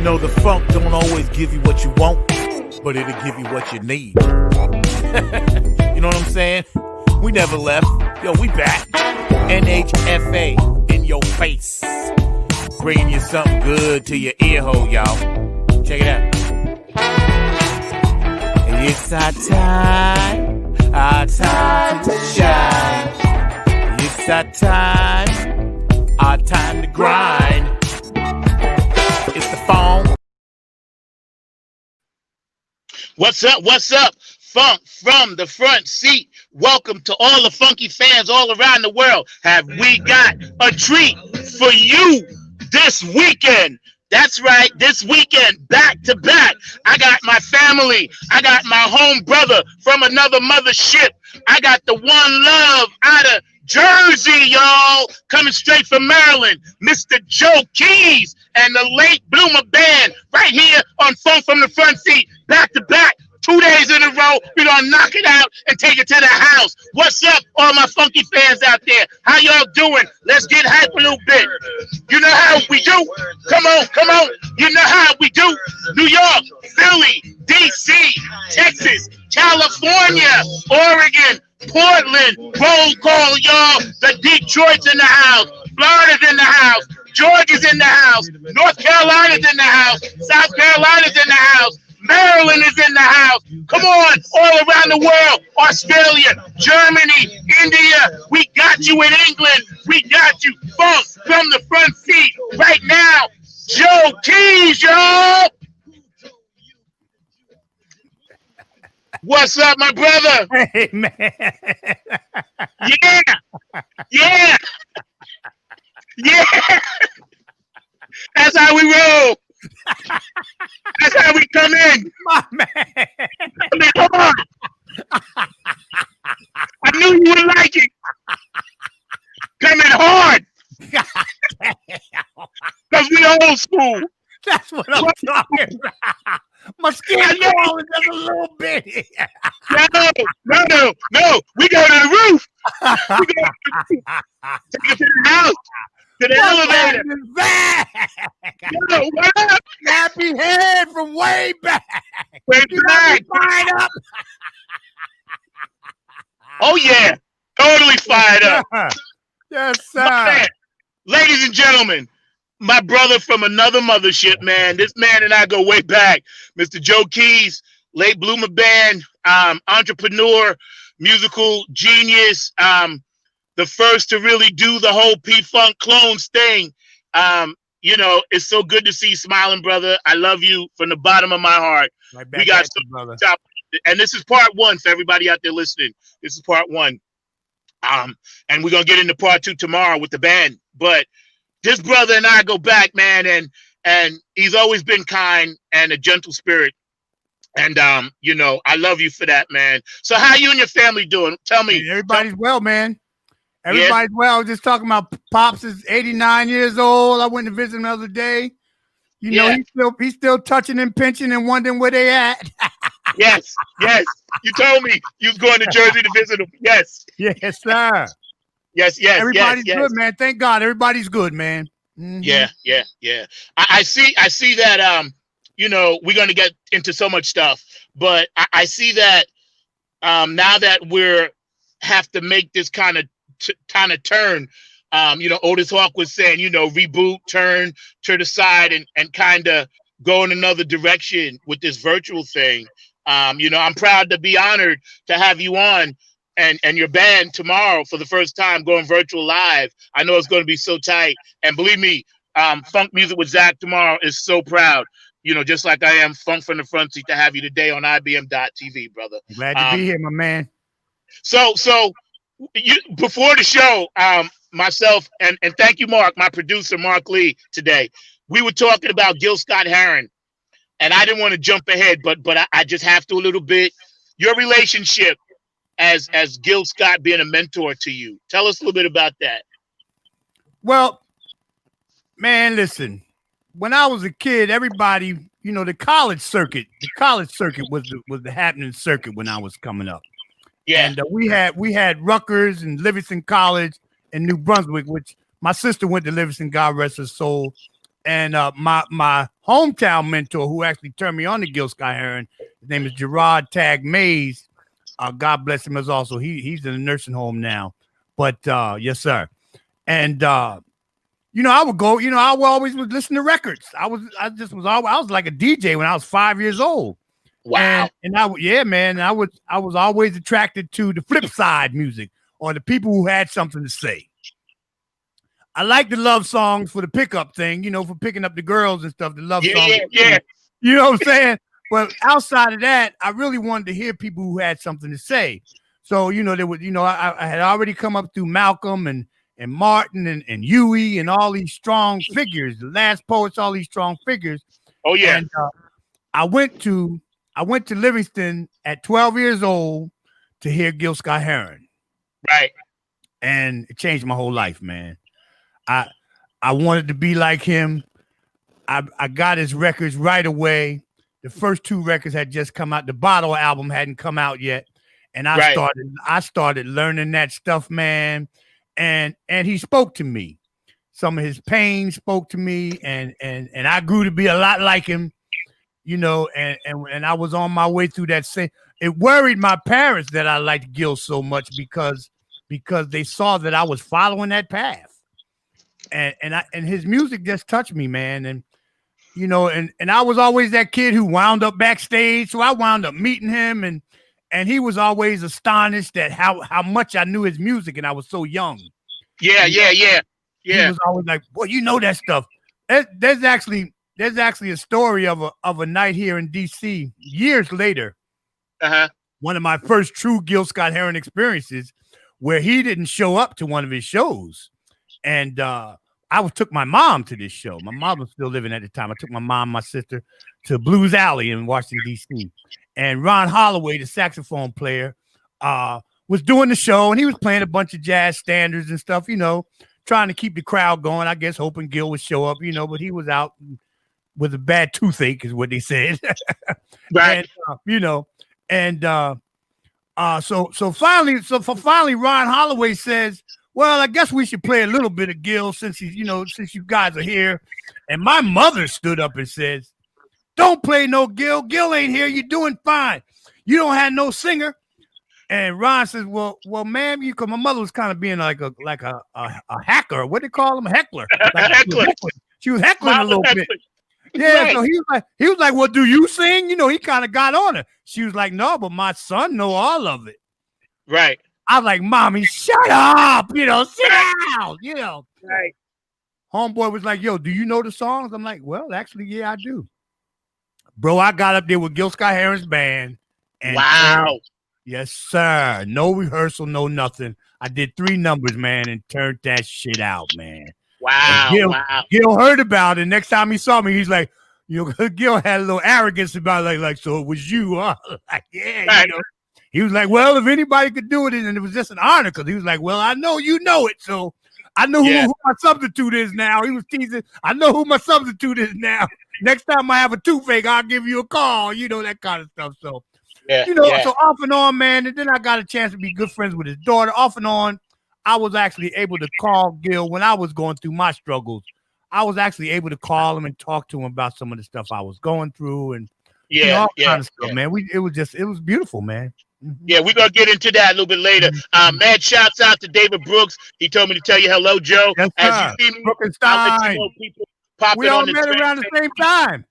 know the funk don't always give you what you want, but it'll give you what you need. You know what I'm saying? We never left. Yo, we back. NHFA in your face. Bringing you something good to your ear hole, y'all. Check it out. It's our time to shine. It's our time to grind. It's the phone. What's up? What's up? Funk from the front seat. Welcome to all the funky fans all around the world. Have we got a treat for you this weekend? That's right, this weekend, back to back. I got my family. I got my home brother from another mothership. I got the one love out of Jersey, y'all, coming straight from Maryland, Mr. Joe Keys and the late Bloomer Band right here on Funk from the Front Seat, back to back. 2 days in a row, we're going to knock it out and take it to the house. What's up, all my funky fans out there? How y'all doing? Let's get hype a little bit. You know how we do? Come on, come on. You know how we do? New York, Philly, D.C., Texas, California, Oregon, Portland, roll call, y'all. The Detroit's in the house. Florida's in the house. Georgia's in the house. North Carolina's in the house. South Carolina's in the house. Maryland is in the house. Come on, all around the world. Australia, Germany, India. We got you in England. We got you. Funk from the front seat right now. Joe Keys, y'all. What's up, my brother? Hey, man. Yeah. Yeah. Yeah. That's how we roll. That's how we come in. My man. I mean, come on. I knew you would like it. Coming hard. Because we old school. That's what I'm talking about. My skin crawling just a little bit. No. We go to the roof. We go to the roof. Take it to the house. To the elevator. Yo, what up? Happy head from way back. Way back. Fired up. Oh, yeah. Totally fired up. Yes, sir. Ladies and gentlemen, my brother from another mothership, man. This man and I go way back. Mr. Joe Keys, late Bloomer Band, entrepreneur, musical genius, the first to really do the whole P-Funk clones thing. You know, it's so good to see you smiling, brother. I love you from the bottom of my heart. We got some brother. And this is part one for everybody out there listening. This is part one. And we're gonna get into part two tomorrow with the band. But this brother and I go back, man, and he's always been kind and a gentle spirit. And you know, I love you for that, man. So how you and your family doing? Tell me. Hey, everybody's well, man. Everybody's well. Just talking about Pops is 89 years old. I went to visit him the other day. You know, he's still touching and pinching and wondering where they at. Yes. You told me you was going to Jersey to visit him. Yes. Yes, sir. Yes. Everybody's good, man. Thank God. Everybody's good, man. Mm-hmm. Yeah. I see that. You know, we're going to get into so much stuff, but I see that now that we're have to make this kind of turn. You know, Otis Hawk was saying, you know, reboot, turn to the side and kind of go in another direction with this virtual thing. You know, I'm proud to be honored to have you on and your band tomorrow for the first time going virtual live. I know it's going to be so tight. And believe me, Funk Music with Zack tomorrow is so proud. You know, just like I am Funk from the Front Seat to have you today on IBM.TV, brother. Glad to be here, my man. So before the show, myself and thank you, Mark, my producer, Mark Lee, today, we were talking about Gil Scott-Heron, and I didn't want to jump ahead, but I just have to a little bit. Your relationship as Gil Scott being a mentor to you. Tell us a little bit about that. Well, man, listen, when I was a kid, everybody, you know, the college circuit was the happening circuit when I was coming up. Yeah. And we had Rutgers and Livingston College in New Brunswick, which my sister went to Livingston, God rest her soul. And my hometown mentor, who actually turned me on to Gil Scott-Heron, his name is Gerard Tag Mays. God bless him as also. He's in a nursing home now. But yes, sir. And I would go. I would always would listen to records. I was like a DJ when I was 5 years old. Wow. And I was always attracted to the flip side music or the people who had something to say. I like the love songs for the pickup thing, for picking up the girls and stuff. The love songs. Yeah. You know what I'm saying? But outside of that, I really wanted to hear people who had something to say. So, there was, I had already come up through Malcolm and Martin and Huey and all these strong figures, the Last Poets, all these strong figures. Oh yeah. And I went to Livingston at 12 years old to hear Gil Scott-Heron. Right. And it changed my whole life, man. I wanted to be like him. I got his records right away. The first two records had just come out. The Bottle album hadn't come out yet. And I started learning that stuff, man. And he spoke to me. Some of his pain spoke to me, and I grew to be a lot like him, and I was on my way through that same. It worried my parents that I liked Gil so much because they saw that I was following that path. And his music just touched me, man. And and I was always that kid who wound up backstage. So I wound up meeting him, and he was always astonished at how much I knew his music, and I was so young. Yeah. He was always like, "Well, you know that stuff." There's actually a story of a night here in D.C. years later. One of my first true Gil Scott-Heron experiences, where he didn't show up to one of his shows. And I took my mom to this show. My mom was still living at the time. I took my mom, my sister, to Blues Alley in Washington, D.C. And Ron Holloway, the saxophone player, was doing the show. And he was playing a bunch of jazz standards and stuff, trying to keep the crowd going, I guess, hoping Gil would show up, but he was out with a bad toothache is what they said. Right. And, so finally, Ron Holloway says, well, I guess we should play a little bit of Gil since since you guys are here. And my mother stood up and says, don't play no Gil. Gil ain't here. You're doing fine. You don't have no singer. And Ron says, well, ma'am, because my mother was kind of being like a hacker. What do they call him? A heckler. Like Heckler. She was heckling a little bit. Yeah, right. So he was like, well, do you sing? He kind of got on her. She was like, no, but my son know all of it. Right. I was like, Mommy, shut up, sit down, Right. Homeboy was like, yo, do you know the songs? I'm like, well, actually, yeah, I do. Bro, I got up there with Gil Scott-Heron's band. And wow. Yes, sir. No rehearsal, no nothing. I did 3 numbers, man, and turned that shit out, man. Wow. Gil heard about it. Next time he saw me, he's like, Gil had a little arrogance about it, like, so it was you, huh? Like, yeah, right. He was like, well, if anybody could do it, and it was just an honor, because he was like, well, I know you know it, so I know who my substitute is now. He was teasing, I know who my substitute is now. Next time I have a toothache, I'll give you a call, that kind of stuff. So, so off and on, man, and then I got a chance to be good friends with his daughter. Off and on, I was actually able to call Gil when I was going through my struggles. I was actually able to call him and talk to him about some of the stuff I was going through, and all kind of stuff, man. It was beautiful, man. Yeah, we're gonna get into that a little bit later. Mad shouts out to David Brooks. He told me to tell you hello, Joe. Yes, as you see me, I'll let you know people popping we all on the met around the same time.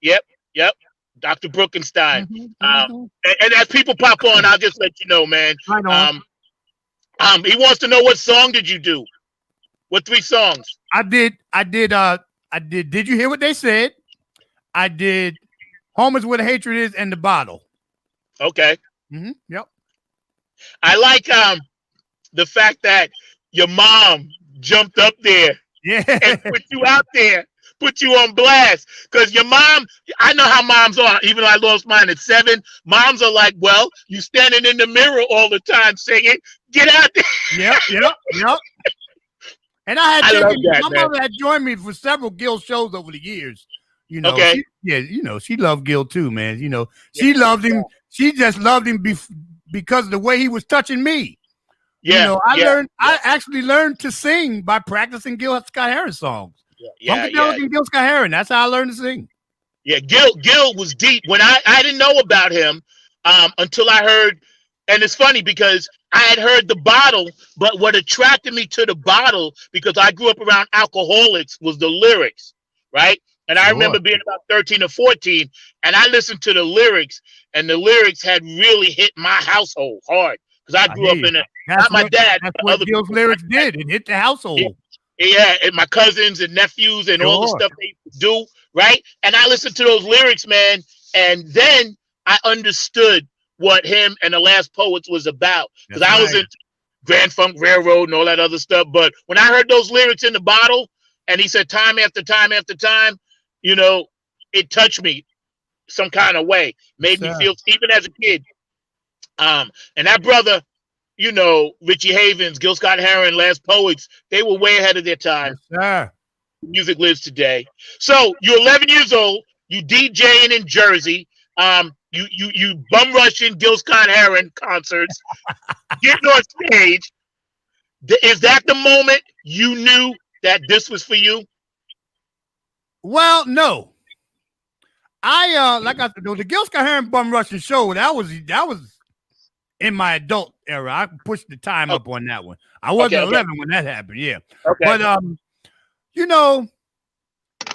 Yep. Dr. Brookenstein. And as people pop on, I'll just let you know, man. He wants to know, what song did you do? What 3 songs? I did. Did you hear what they said? I did Home is Where the Hatred Is and The Bottle. Okay. Yep. I like the fact that your mom jumped up there and put you out there, put you on blast. Because your mom, I know how moms are, even though I lost mine at 7. Moms are like, well, you standing in the mirror all the time singing, get out there. Yep. And my mother had joined me for several Gil shows over the years. Okay. She loved Gil too, man. She loved him. She just loved him because of the way he was touching me. Yeah. I actually learned to sing by practicing Gil Scott-Heron songs. Yeah. Funkadelic and Gil Scott-Heron. That's how I learned to sing. Yeah, Gil was deep. When I didn't know about him until I heard, and it's funny because I had heard the bottle, but what attracted me to the bottle, because I grew up around alcoholics, was the lyrics, right? And I remember being about 13 or 14, and I listened to the lyrics, and the lyrics had really hit my household hard because I grew up in not my dad, that's but what other Gil's lyrics did. It hit the household. Yeah, and my cousins and nephews and all the stuff they do, right? And I listened to those lyrics, man, and then I understood what him and the Last Poets was about, because I was in Grand Funk Railroad and all that other stuff. But when I heard those lyrics in the bottle, and he said time after time after time, you know, it touched me some kind of way, made me feel, even as a kid. And that brother, you know, Richie Havens, Gil Scott-Heron, Last Poets, they were way ahead of their time. Yes, Music lives today. So you're 11 years old, you DJing in Jersey, you bum rushing Gil Scott-Heron concerts, getting on stage. Is that the moment you knew that this was for you? Well, no. Like I said, the Gil Scott-Heron bum rushing show, that was in my adult era. I pushed the time up on that one. I wasn't 11 when that happened, yeah. Okay. But you know,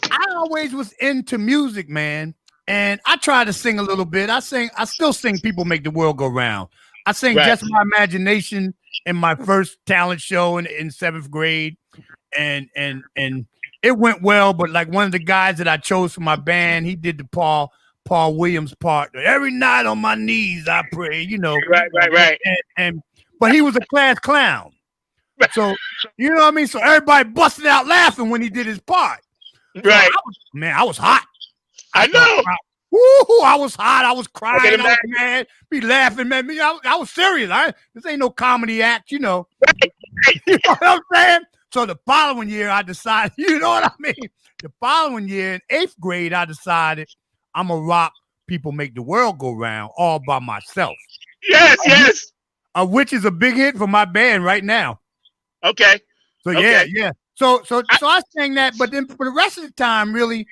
I always was into music, man. And I try to sing a little bit. I still sing People Make the World Go Round. I sang Just My Imagination in my first talent show in 7th grade. And it went well, but like one of the guys that I chose for my band, he did the Paul Williams part. Every night on my knees, I pray, you know. Right. But he was a class clown. So, you know what I mean? So everybody busted out laughing when he did his part. Right. So I was hot. I know. Woo, I was hot. I was crying. I was mad. Be laughing, man. I was serious. This ain't no comedy act, you know. You know what I'm saying? So the following year, I decided, you know what I mean? The following year, in 8th grade, I decided I'm going to rock People Make the World Go Round all by myself. Yes. Which is a big hit for my band right now. Okay. So, yeah. So I sang that, but then for the rest of the time, really,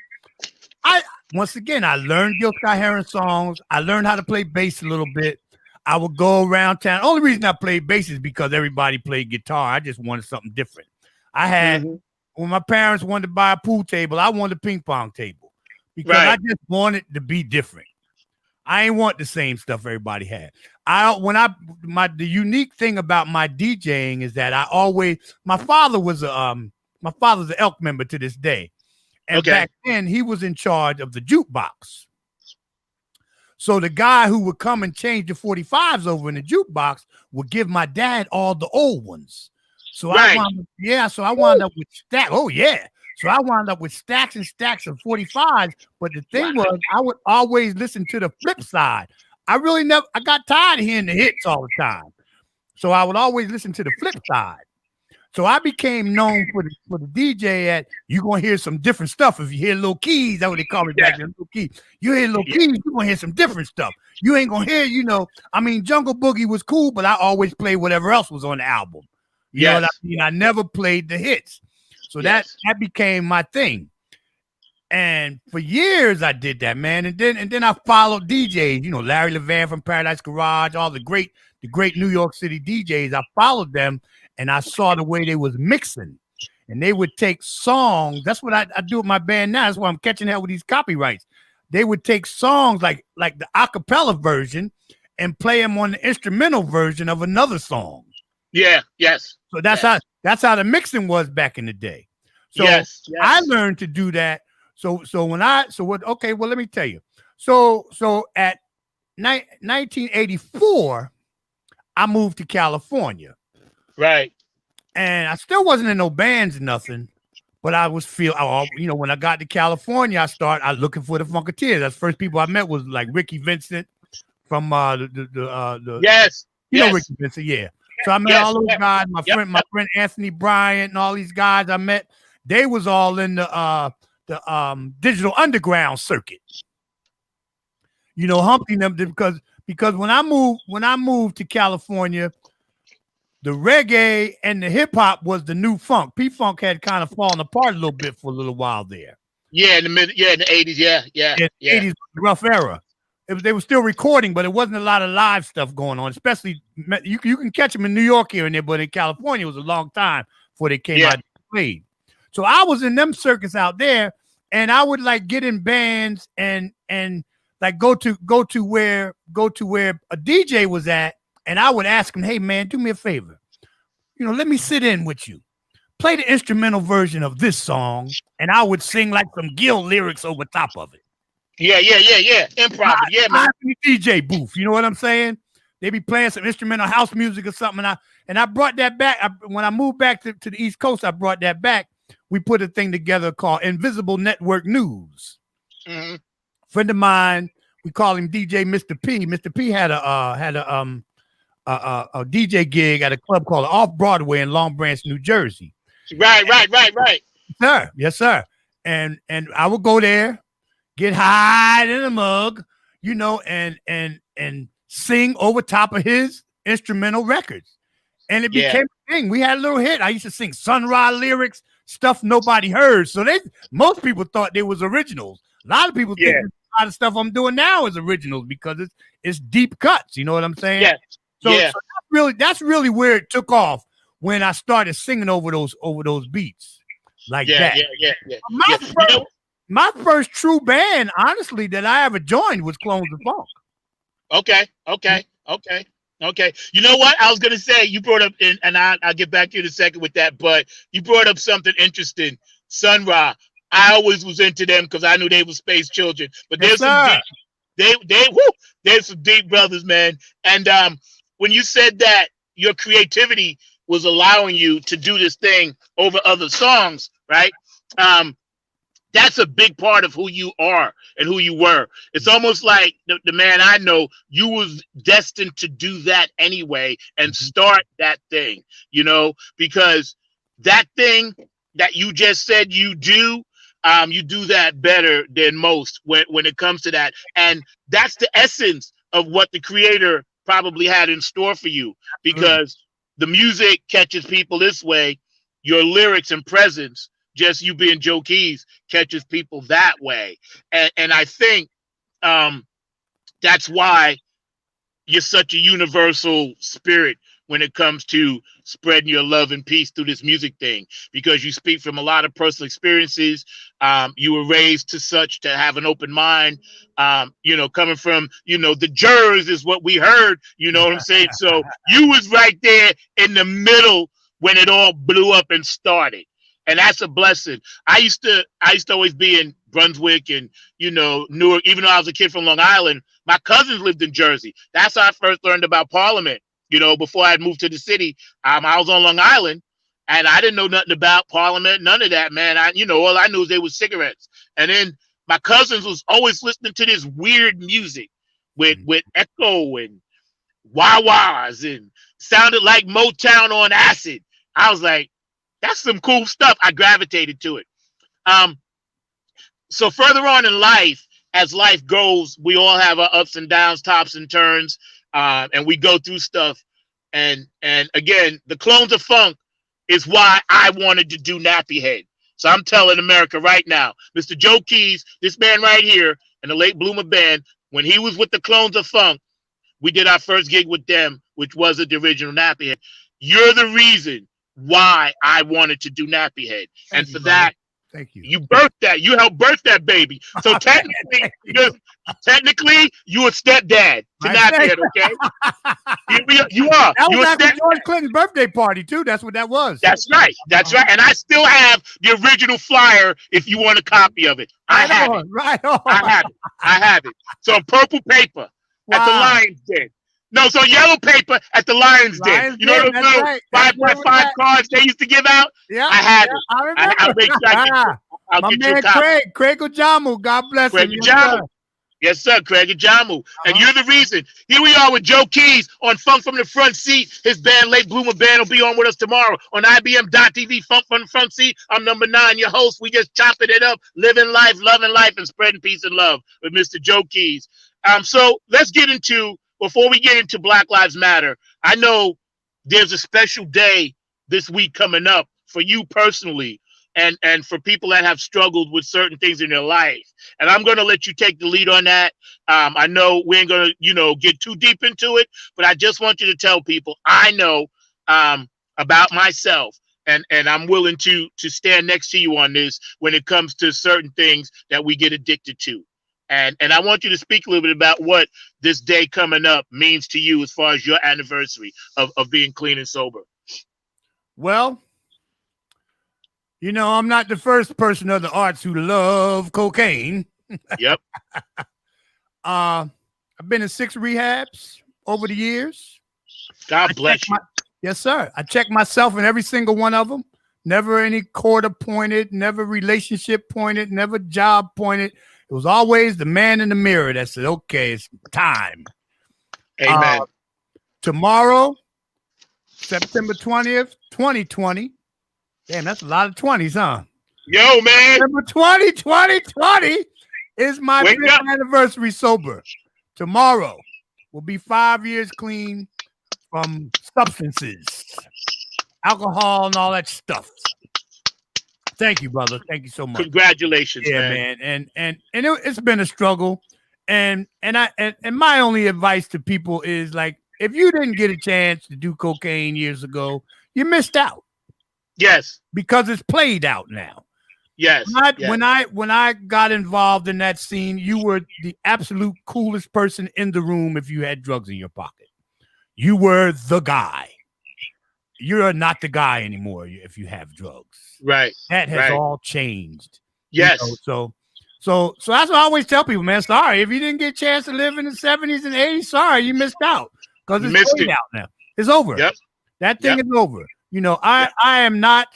I learned Gil Scott-Heron songs. I learned how to play bass a little bit. I would go around town. Only reason I played bass is because everybody played guitar. I just wanted something different. I had, when my parents wanted to buy a pool table, I wanted a ping pong table because I just wanted to be different. I ain't want the same stuff everybody had. The unique thing about my DJing is that my father's an Elk member to this day. And back then he was in charge of the jukebox. So the guy who would come and change the 45s over in the jukebox would give my dad all the old ones. So I wound up with stacks. Oh yeah. So I wound up with stacks and stacks of 45s. But the thing was, I would always listen to the flip side. I got tired of hearing the hits all the time. So I would always listen to the flip side. So I became known for the DJ at, you're going to hear some different stuff. If you hear Lil Keys, that's what they call me back then, Lil Keys. You hear Lil Keys, you're going to hear some different stuff. You ain't going to hear, Jungle Boogie was cool, but I always played whatever else was on the album. You know what I mean? I never played the hits. So that became my thing. And for years I did that, man. And then I followed DJs, Larry Levan from Paradise Garage, all the great New York City DJs. I followed them and I saw the way they was mixing. And they would take songs. That's what I do with my band now. That's why I'm catching hell with these copyrights. They would take songs like the a cappella version and play them on the instrumental version of another song. Yeah, yes. So that's how the mixing was back in the day. So I learned to do that. So let me tell you. So at 1984, I moved to California. Right. And I still wasn't in no bands or nothing, but I was when I got to California, I was looking for the Funketeers. That's the first people I met was like Ricky Vincent from Ricky Vincent, yeah. So I met all those guys, my friend Anthony Bryant and all these guys I met. They was all in the Digital Underground circuit. Humping them because when I moved to California, the reggae and the hip hop was the new funk. P-Funk had kind of fallen apart a little bit for a little while there. Yeah, in the in the 80s. Yeah. In the 80s, rough era. They were still recording, but it wasn't a lot of live stuff going on. Especially, you can catch them in New York here and there, but in California, it was a long time before they came out and played. So I was in them circuits out there, and I would like get in bands and like go to where a DJ was at, and I would ask him, "Hey man, do me a favor, let me sit in with you. Play the instrumental version of this song," and I would sing like some Gil lyrics over top of it. Yeah. Improv. Yeah, man. In the DJ booth, you know what I'm saying? They be playing some instrumental house music or something, and I brought that back. When I moved back to the East Coast, I brought that back. We put a thing together called Invisible Network News. Mm-hmm. Friend of mine, we call him DJ Mr. P. Mr. P had a DJ gig at a club called Off Broadway in Long Branch, New Jersey. Right. Sir, yes, sir. And I would go there, get high in a mug, and sing over top of his instrumental records. And it became a thing. We had a little hit. I used to sing Sun Ra lyrics, stuff nobody heard. So most people thought they was originals. A lot of people think a lot of stuff I'm doing now is originals because it's deep cuts. You know what I'm saying? Yeah. So that's really where it took off when I started singing over those beats like that. Yeah. My first true band, honestly, that I ever joined was Clones of Funk. Okay. You know what? I was going to say, you brought up, and I'll get back to you in a second with that, but you brought up something interesting. Sun Ra. I always was into them because I knew they were space children. But there's some there's some deep brothers, man. And when you said that your creativity was allowing you to do this thing over other songs, right? That's a big part of who you are and who you were. It's almost like the man I know, you was destined to do that anyway and start that thing, because that thing that you just said you do that better than most when it comes to that. And that's the essence of what the creator probably had in store for you, because the music catches people this way, your lyrics and presence, just you being Joe Keys, catches people that way. And I think that's why you're such a universal spirit when it comes to spreading your love and peace through this music thing, because you speak from a lot of personal experiences. You were raised to have an open mind, coming from, the jurors is what we heard, you know what I'm saying? So you was right there in the middle when it all blew up and started. And that's a blessing. I used to always be in Brunswick and, Newark. Even though I was a kid from Long Island, my cousins lived in Jersey. That's how I first learned about Parliament. Before I had moved to the city, I was on Long Island, and I didn't know nothing about Parliament, none of that, man. All I knew was they was cigarettes. And then my cousins was always listening to this weird music with echo and wah-wahs and sounded like Motown on acid. I was like, that's some cool stuff. I gravitated to it. So further on in life, as life goes, we all have our ups and downs, tops and turns, and we go through stuff. And again, the Clones of Funk is why I wanted to do Nappy Head. So I'm telling America right now, Mr. Joe Keys, this man right here, and the Late Bloomer Band, when he was with the Clones of Funk, we did our first gig with them, which was the original Nappy Head. You're the reason why I wanted to do Nappy Head. And for that, thank you. You birthed that. You helped birth that baby. So technically, you a stepdad to Nappy Head, okay? You are. That was actually George Clinton's birthday party, too. That's what that was. That's right. And I still have the original flyer if you want a copy of it. I have it. Right on. I have it. So purple paper at the Lions Den. No, so yellow paper at the Lions Den. You know those little 5x5 cards they used to give out? Yeah. I have it. I remember. I'll make sure I'll get you a copy. Craig Ojamu, God bless him. Ojamu. Yes, sir, Craig Ojamu. And you're the reason. Here we are with Joe Keys on Funk from the Front Seat. His band, Late Bloomer Band, will be on with us tomorrow on IBM.TV, Funk from the Front Seat. I'm number 9, your host. We just chopping it up, living life, loving life, and spreading peace and love with Mr. Joe Keys. So let's get into, before we get into Black Lives Matter, I know there's a special day this week coming up for you personally, and for people that have struggled with certain things in their life. And I'm going to let you take the lead on that. I know we ain't going to, get too deep into it, but I just want you to tell people I know about myself. And I'm willing to stand next to you on this when it comes to certain things that we get addicted to. And I want you to speak a little bit about what this day coming up means to you as far as your anniversary of being clean and sober. Well, I'm not the first person of the arts who love cocaine. Yep. I've been in 6 rehabs over the years. God bless you. Yes, sir. I check myself in every single one of them. Never any court appointed, never relationship pointed, never job pointed. It was always the man in the mirror that said, okay, it's time. Amen. Tomorrow, September 20th, 2020. Damn, that's a lot of 20s, huh? Yo, man. September 2020 is my 5th anniversary sober. Tomorrow will be 5 years clean from substances, alcohol, and all that stuff. Thank you, brother. Thank you so much. Congratulations, man. And it's been a struggle. And my only advice to people is, like, if you didn't get a chance to do cocaine years ago, you missed out. Yes. Because it's played out now. Yes. When I got involved in that scene, you were the absolute coolest person in the room if you had drugs in your pocket. You were the guy. You're not the guy anymore if you have drugs. Right. That has all changed. Yes. So that's what I always tell people, man. Sorry, if you didn't get a chance to live in the 70s and 80s, sorry, you missed out. Because it's played out now. It's over. Yep. That thing is over. I am not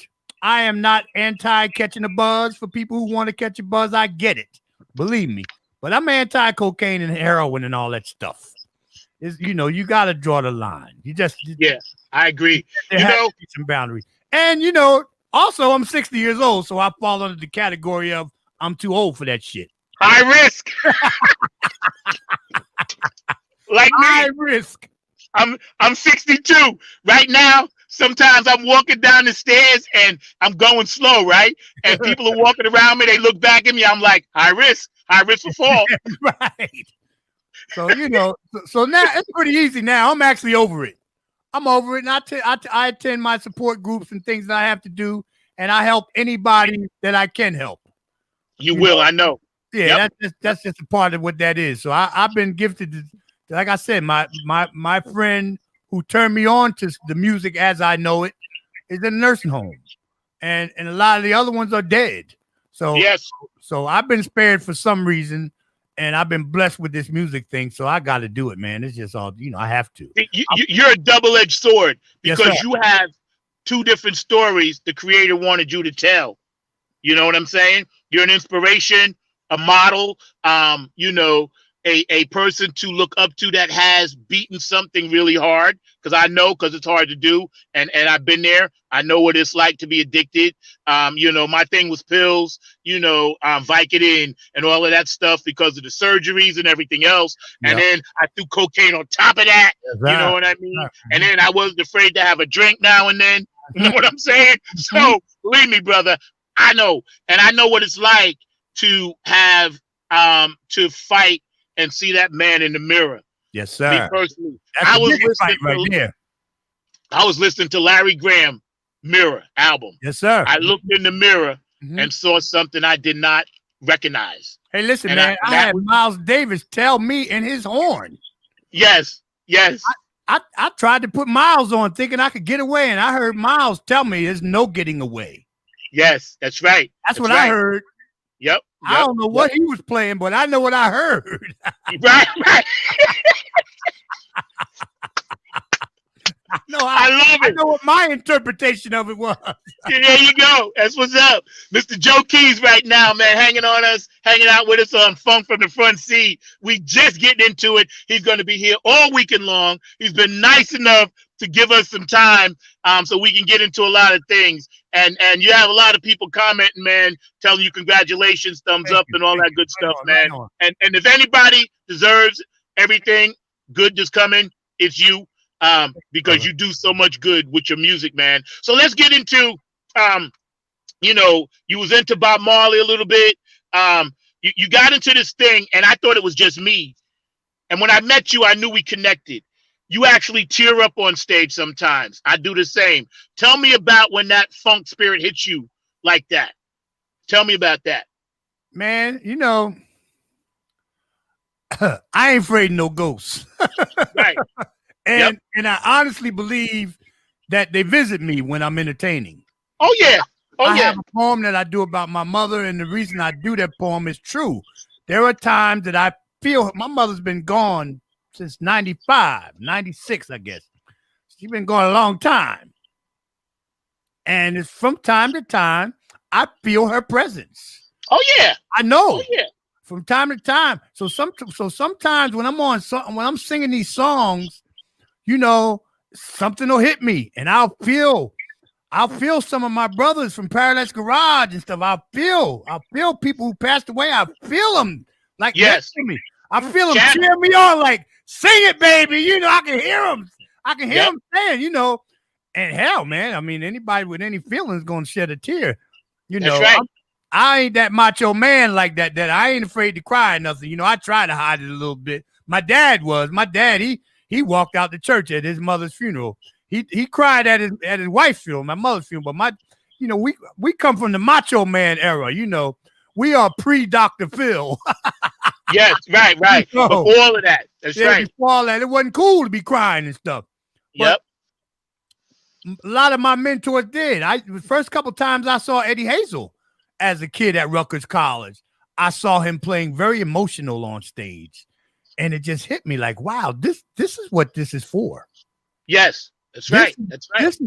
anti catching a buzz for people who want to catch a buzz. I get it. Believe me. But I'm anti cocaine and heroin and all that stuff. You got to draw the line. I agree. There has to be some boundaries. And also I'm 60 years old, so I fall under the category of I'm too old for that shit. High risk. Like me. High risk. I'm 62 right now. Sometimes I'm walking down the stairs and I'm going slow, right? And people are walking around me. They look back at me. I'm like, high risk for fall. Right. So, so now it's pretty easy now. I'm actually over it. I'm over it. And I attend my support groups and things that I have to do. And I help anybody that I can help. You will, I know. Yeah, that's just a part of what that is. So I've been gifted, like I said, my friend who turned me on to the music as I know it is in a nursing home. And a lot of the other ones are dead. So, yes. So I've been spared for some reason. And I've been blessed with this music thing, so I got to do it, man. It's just all, I have to. You're a double-edged sword because yes, you have 2 different stories the creator wanted you to tell. You know what I'm saying? You're an inspiration, a model, a person to look up to that has beaten something really hard, because it's hard to do. And I've been there. I know what it's like to be addicted. My thing was pills, Vicodin and all of that stuff because of the surgeries and everything else. Yep. And then I threw cocaine on top of that. You know what I mean? And then I wasn't afraid to have a drink now and then. You know what I'm saying? So believe me, brother, I know. And I know what it's like to have to fight and see that man in the mirror. Yes, sir. Me personally, I was listening to Larry Graham Mirror album. Yes, sir. I looked in the mirror and saw something I did not recognize. Hey, listen, and man, I had Miles Davis tell me in his horn. Yes. I tried to put Miles on thinking I could get away, and I heard Miles tell me there's no getting away. Yes, that's right. That's what I heard. Yep. I don't know what he was playing, but I know what I heard. Right. I love it. I know what my interpretation of it was. There you go. That's what's up. Mr. Joe Keys right now, man, hanging out with us on Funk from the Front Seat. We just getting into it. He's going to be here all weekend long. He's been nice enough to give us some time so we can get into a lot of things. And you have a lot of people commenting, man, telling you congratulations, thumbs up, and all that good stuff, man. And if anybody deserves everything good that's coming, it's you. because you do so much good with your music, man. So let's get into, you know, you was into Bob Marley a little bit. You got into this thing, and I thought it was just me. And when I met you, I knew we connected. You actually tear up on stage sometimes. I do the same. Tell me about when that funk spirit hits you like that. Tell me about that. Man, you know, I ain't afraid of no ghosts. Right. And I honestly believe that they visit me when I'm entertaining. Oh, yeah. I have a poem that I do about my mother, and the reason I do that poem is true. There are times that I feel my mother's been gone since 95, 96, I guess. She's been gone a long time. And it's from time to time, I feel her presence. Oh, yeah. I know. Oh, yeah. From time to time. So sometimes when I'm singing these songs, you know, something will hit me, and I'll feel some of my brothers from Paradise Garage and stuff. I'll feel people who passed away. I feel them like next to me. I feel them cheer me on, like, sing it, baby. You know, I can hear them. I can hear them saying, you know, and hell, man, I mean, anybody with any feelings going to shed a tear. You know, that's right. I ain't that macho man like that I ain't afraid to cry or nothing. You know, I try to hide it a little bit. My dad, he walked out the church at his mother's funeral. He cried at his wife's funeral, my mother's funeral. But we come from the macho man era. You know, we are pre-Dr. Phil. Yes, right. You know, before all of that. That's right. Before all that, it wasn't cool to be crying and stuff. Yep. But a lot of my mentors did. The first couple times I saw Eddie Hazel as a kid at Rutgers College, I saw him playing very emotional on stage. And it just hit me like, wow, this is what this is for. Yes, that's right. That's right.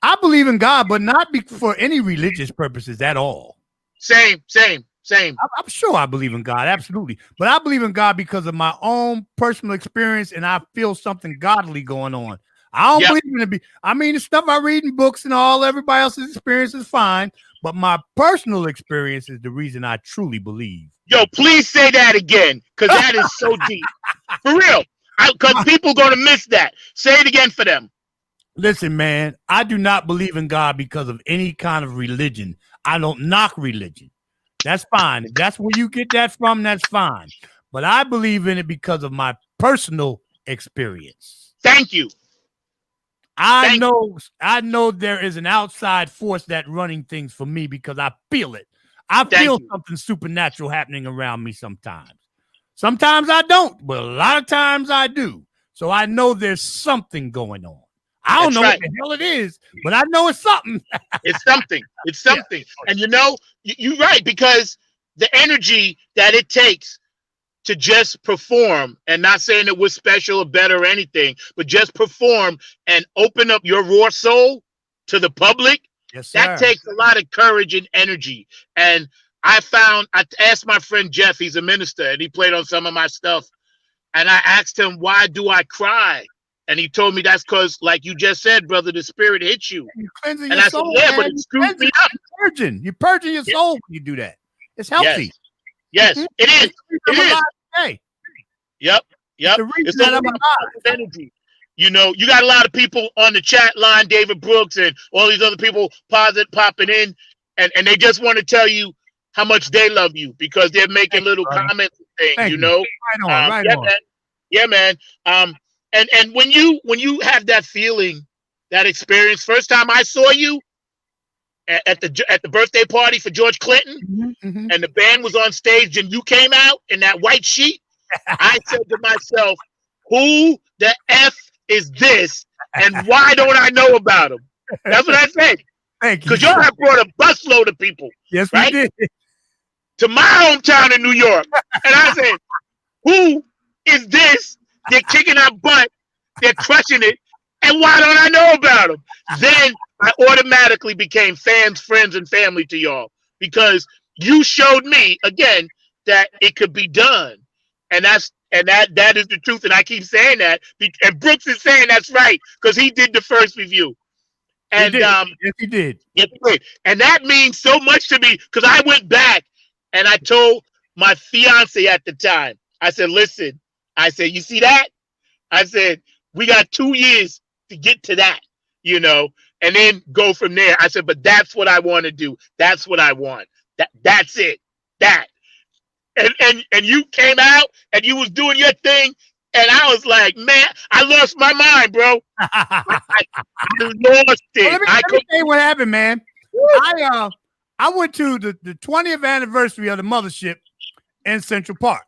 I believe in God, but not for any religious purposes at all. Same. I'm sure I believe in God, absolutely. But I believe in God because of my own personal experience, and I feel something godly going on. I don't believe in it. I mean, the stuff I read in books and all, everybody else's experience is fine. But my personal experience is the reason I truly believe. Yo, please say that again, because that is so deep. For real. Because people going to miss that. Say it again for them. Listen, man, I do not believe in God because of any kind of religion. I don't knock religion. That's fine. If that's where you get that from, that's fine. But I believe in it because of my personal experience. Thank you. I know there is an outside force that's running things for me because I feel it. I feel something supernatural happening around me sometimes. Sometimes I don't, but a lot of times I do. So I know there's something going on. I don't know what the hell it is, but I know it's something. It's something. It's something. Yeah. And you know, you're right, because the energy that it takes to just perform, and not saying that we're special or better or anything, but just perform and open up your raw soul to the public. Yes, sir. That takes a lot of courage and energy. And I asked my friend Jeff, he's a minister, and he played on some of my stuff. And I asked him, why do I cry? And he told me that's because, like you just said, brother, the spirit hits you. You're cleansing your soul, said, yeah, man. But it screws me up. You're purging your soul when you do that. It's healthy. Yes, it is. It is. Hey. Yep. It's the energy. You know, you got a lot of people on the chat line, David Brooks and all these other people popping in, and they just want to tell you how much they love you because they're making little comments and things, you know. Right on. Yeah, man. And when you have that feeling, that experience, first time I saw you at the birthday party for George Clinton, and the band was on stage and you came out in that white sheet, I said to myself, who the F is this and why don't I know about him? That's what I said. Thank you. Because y'all have brought a busload of people. Yes, right? We did. To my hometown in New York. And I said, who is this? They're kicking our butt. They're crushing it. And why don't I know about them? Then I automatically became fans, friends, and family to y'all because you showed me again that it could be done, and that is the truth. And I keep saying that, and Brooks is saying that's right because he did the first review, and yes, he did. Yes, he did. And that means so much to me because I went back and I told my fiance at the time. I said, "Listen," I said, "You see that?" I said, We got 2 years to get to that, and then go from there. I said, but that's what I want to do. That's what I want. That's it. That. And you came out and you was doing your thing, and I was like, man, I lost my mind, bro. I lost it. Well, let me tell you what happened, man. I went to the 20th anniversary of the mothership in Central Park.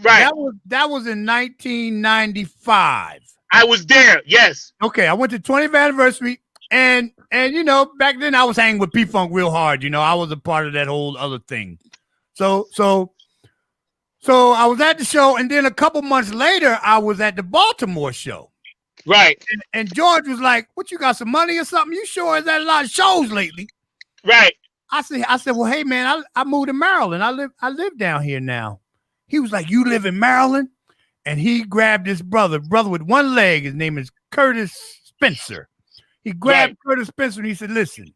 Right. That was in 1995. I was there. Yes. Okay, I went to 20th anniversary, and back then I was hanging with P-Funk real hard. I was a part of that whole other thing. So I was at the show, and then a couple months later, I was at the Baltimore show. Right. And George was like, "What, you got some money or something? You sure has had a lot of shows lately." Right. I said, "Well, hey man, I moved to Maryland. I live down here now." He was like, "You live in Maryland?" And he grabbed his brother with one leg. His name is Curtis Spencer. He grabbed Curtis Spencer and he said, "Listen,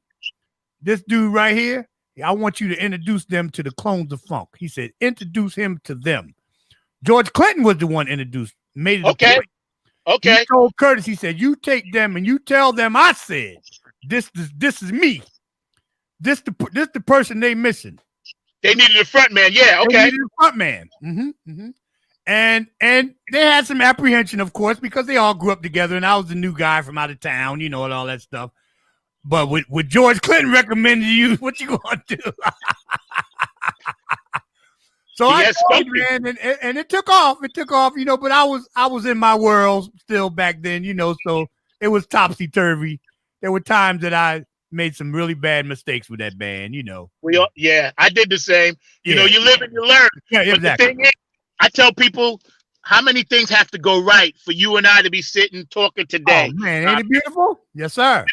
this dude right here, I want you to introduce them to the Clones of Funk." He said, "Introduce him to them." George Clinton was the one introduced, made it a point. Okay. He told Curtis, he said, "You take them and you tell them I said, this is me. This the person they missing." They needed a front man. Yeah, okay. They needed a front man. And they had some apprehension, of course, because they all grew up together, and I was the new guy from out of town, and all that stuff. But with George Clinton recommending you, what you gonna do? So I told you, man, and it took off. It took off, but I was in my world still back then, so it was topsy-turvy. There were times that I made some really bad mistakes with that band, I did the same. You live and you learn. Yeah, but exactly. The thing is, I tell people, how many things have to go right for you and I to be sitting talking today? Oh man, ain't it beautiful? Yes, sir.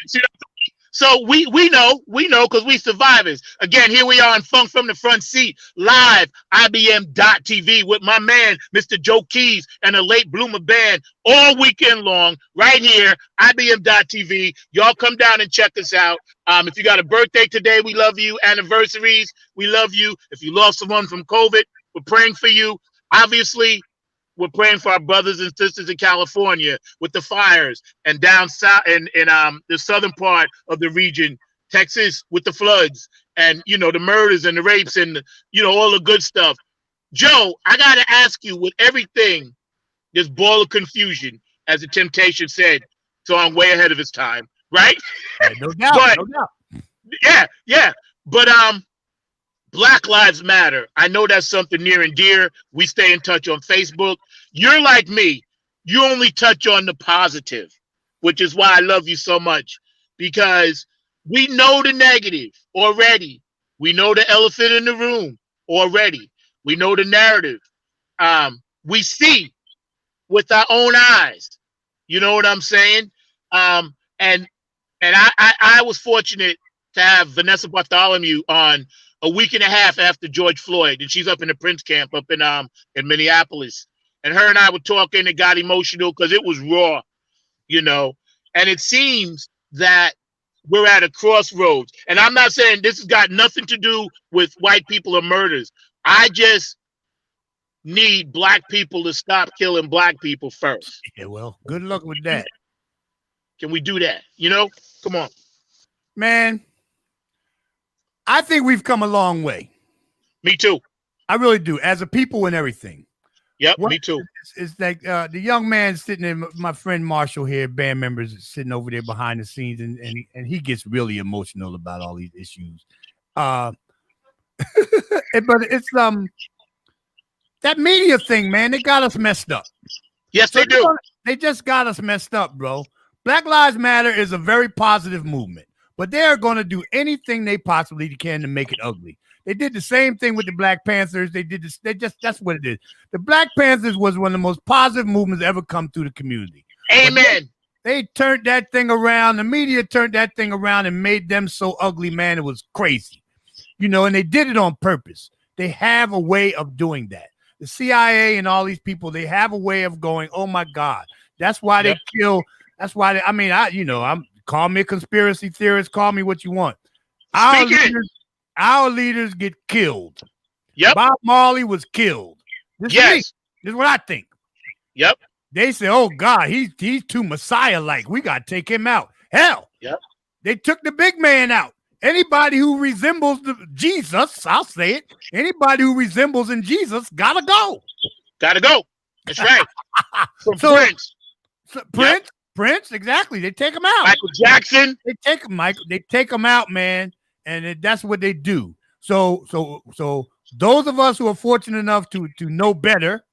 So we know because we survivors. Again, here we are on Funk from the Front Seat, live, IBM.TV with my man, Mr. Joe Keys, and the Late Bloomer Band all weekend long, right here, IBM.TV. Y'all come down and check us out. If you got a birthday today, we love you. Anniversaries, we love you. If you lost someone from COVID, we're praying for you. Obviously, we're praying for our brothers and sisters in California with the fires, and down south in the southern part of the region, Texas, with the floods, and the murders and the rapes and all the good stuff. Joe, I gotta ask you, with everything, this ball of confusion, as the Temptation said, so I'm way ahead of its time, right? No doubt. No doubt. Yeah. But Black Lives Matter. I know that's something near and dear. We stay in touch on Facebook. You're like me. You only touch on the positive, which is why I love you so much, because we know the negative already. We know the elephant in the room already. We know the narrative. We see with our own eyes. You know what I'm saying? And I was fortunate to have Vanessa Bartholomew on a week and a half after George Floyd, and she's up in the Prince camp up in Minneapolis. And her and I were talking, and got emotional because it was raw, And it seems that we're at a crossroads. And I'm not saying this has got nothing to do with white people or murders. I just need black people to stop killing black people first. Yeah, well, good luck with that. Can we do that? Come on. Man, I think we've come a long way. Me too. I really do, as a people and everything. Yep, me too. It's like the young man sitting in, my friend Marshall here, band members sitting over there behind the scenes, and he gets really emotional about all these issues. But it's that media thing, man, they got us messed up. Yes, they do. They just got us messed up, bro. Black Lives Matter is a very positive movement, but they're going to do anything they possibly can to make it ugly. They did the same thing with the Black Panthers. They did this. That's what it is. The Black Panthers was one of the most positive movements ever come through the community. Amen. They turned that thing around. The media turned that thing around and made them so ugly, man. It was crazy, and they did it on purpose. They have a way of doing that. The CIA and all these people, they have a way of going, oh my God. That's why they kill. That's why I'm call me a conspiracy theorist, call me what you want. Our leaders get killed. Yep. Bob Marley was killed. This is what I think. Yep. They say, "Oh God, he's too Messiah-like. We got to take him out." Hell, Yep. they took the big man out. Anybody who resembles Jesus, I'll say it. Anybody who resembles in Jesus gotta go. Gotta go. That's right. From So, Prince. Prince, exactly. They take him out. Michael Jackson. They take him, Mike. They take him out, man, and that's what they do. So those of us who are fortunate enough to know better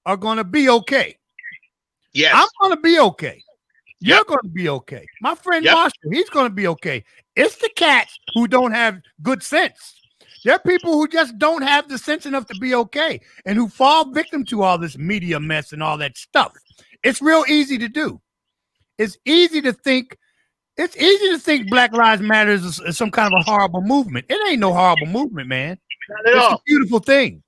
are gonna be okay. Yes. I'm gonna be okay. You're going to be okay. My friend Marshall, he's going to be okay. It's the cats who don't have good sense. There are people who just don't have the sense enough to be okay and who fall victim to all this media mess and all that stuff. It's real easy to do. It's easy to think Black Lives Matter is some kind of a horrible movement. It ain't no horrible movement, man. Not at all. It's a beautiful thing.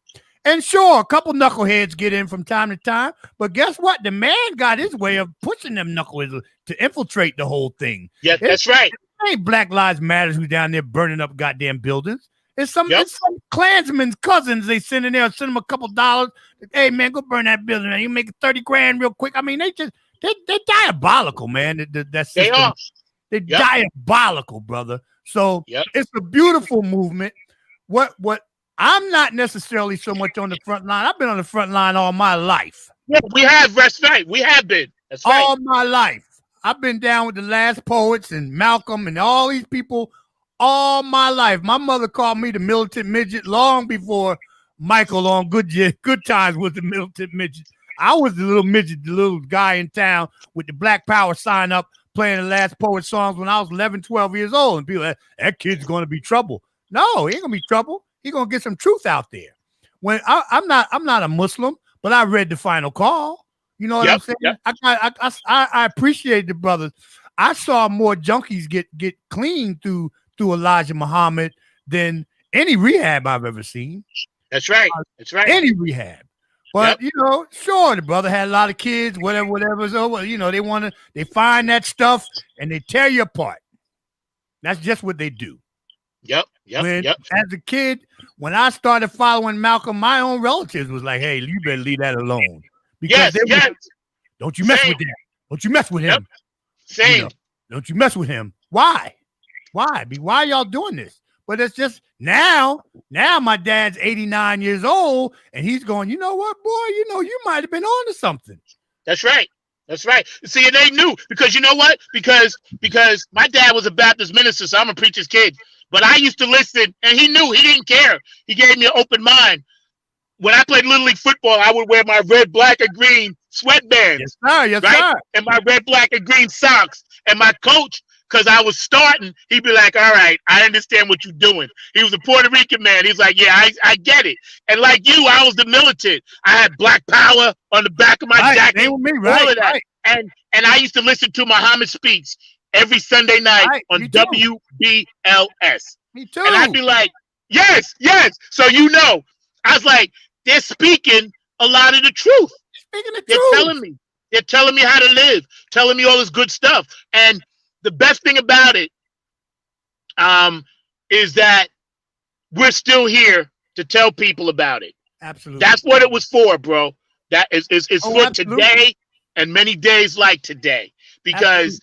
And sure, a couple knuckleheads get in from time to time, but guess what? The man got his way of pushing them knuckleheads to infiltrate the whole thing. Yes, that's right. It ain't Black Lives Matter who's down there burning up goddamn buildings. It's some Klansmen's cousins they send in there, send them a couple dollars. Hey, man, go burn that building. You make 30 grand real quick. I mean, they're diabolical, man. That system. They are. They're diabolical, brother. So it's a beautiful movement. What I'm not necessarily so much on the front line. I've been on the front line all my life. Yeah, we have. That's right. We have been. That's right. All my life. I've been down with the last poets and Malcolm and all these people all my life. My mother called me the militant midget long before Michael on Good Times was the militant midget. I was the little midget, the little guy in town with the Black Power sign up playing the last poet songs when I was 11, 12 years old. And people like, that kid's going to be trouble. No, he ain't going to be trouble. He's gonna get some truth out there. When I'm not a Muslim, but I read the Final Call. You know what I'm saying? Yep. I appreciate the brothers. I saw more junkies get clean through Elijah Muhammad than any rehab I've ever seen. That's right. That's right. Any rehab. But sure, the brother had a lot of kids, whatever. So they find that stuff and they tear you apart. That's just what they do. Yep. As a kid, when I started following Malcolm, my own relatives was like, "Hey, you better leave that alone." Because don't you mess with that. Don't you mess with him. Same. Don't you mess with him. Why? Why y'all doing this? But it's just now my dad's 89 years old and he's going, you know what, boy, you might have been on to something. That's right. That's right. See, and they knew because you know what? Because my dad was a Baptist minister, so I'm a preacher's kid. But I used to listen, and he knew. He didn't care. He gave me an open mind. When I played Little League football, I would wear my red, black, and green sweatbands. Yes, sir. Yes, sir. And my red, black, and green socks. And my coach, because I was starting, he'd be like, all right, I understand what you're doing. He was a Puerto Rican man. He's like, yeah, I get it. And like you, I was the militant. I had Black Power on the back of my jacket. Same with me, right? All of that. Right. And I used to listen to Muhammad speaks every Sunday night on WBLS. Me too. And I'd be like, yes. So I was like, they're speaking a lot of the truth. They're telling me how to live, telling me all this good stuff. And the best thing about it is that we're still here to tell people about it. Absolutely. That's what it was for, bro. That is for absolutely. Today and many days like today. Because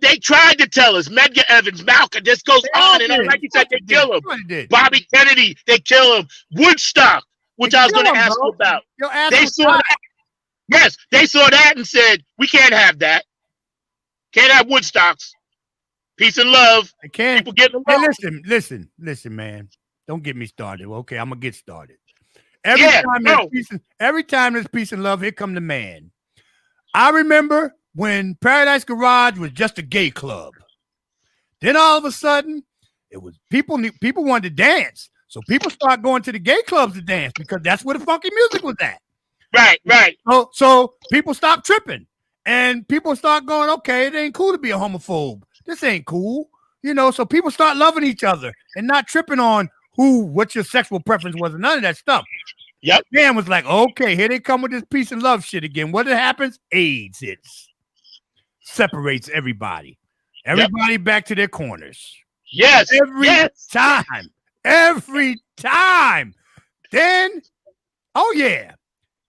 they tried to tell us, Medgar Evers, Malcolm, this goes on and on. Like you said, they kill him. Bobby Kennedy, they kill him. Woodstock, which I was going to ask you about. They saw that. Yes, they saw that and said, we can't have that. Can't have Woodstocks. Peace and love. I can't. People getting along. Hey, listen, man. Don't get me started. Okay, I'm going to get started. Every time there's peace and love, here come the man. I remember when Paradise Garage was just a gay club. Then all of a sudden, it was people wanted to dance. So people start going to the gay clubs to dance because that's where the funky music was at. Right. So people stop tripping and people start going, okay, it ain't cool to be a homophobe. This ain't cool. So people start loving each other and not tripping on what your sexual preference was and none of that stuff. Yep. Man was like, okay, here they come with this peace and love shit again. What happens? AIDS hits. Separates everybody. Everybody back to their corners. Yes. Every time. Then, oh yeah.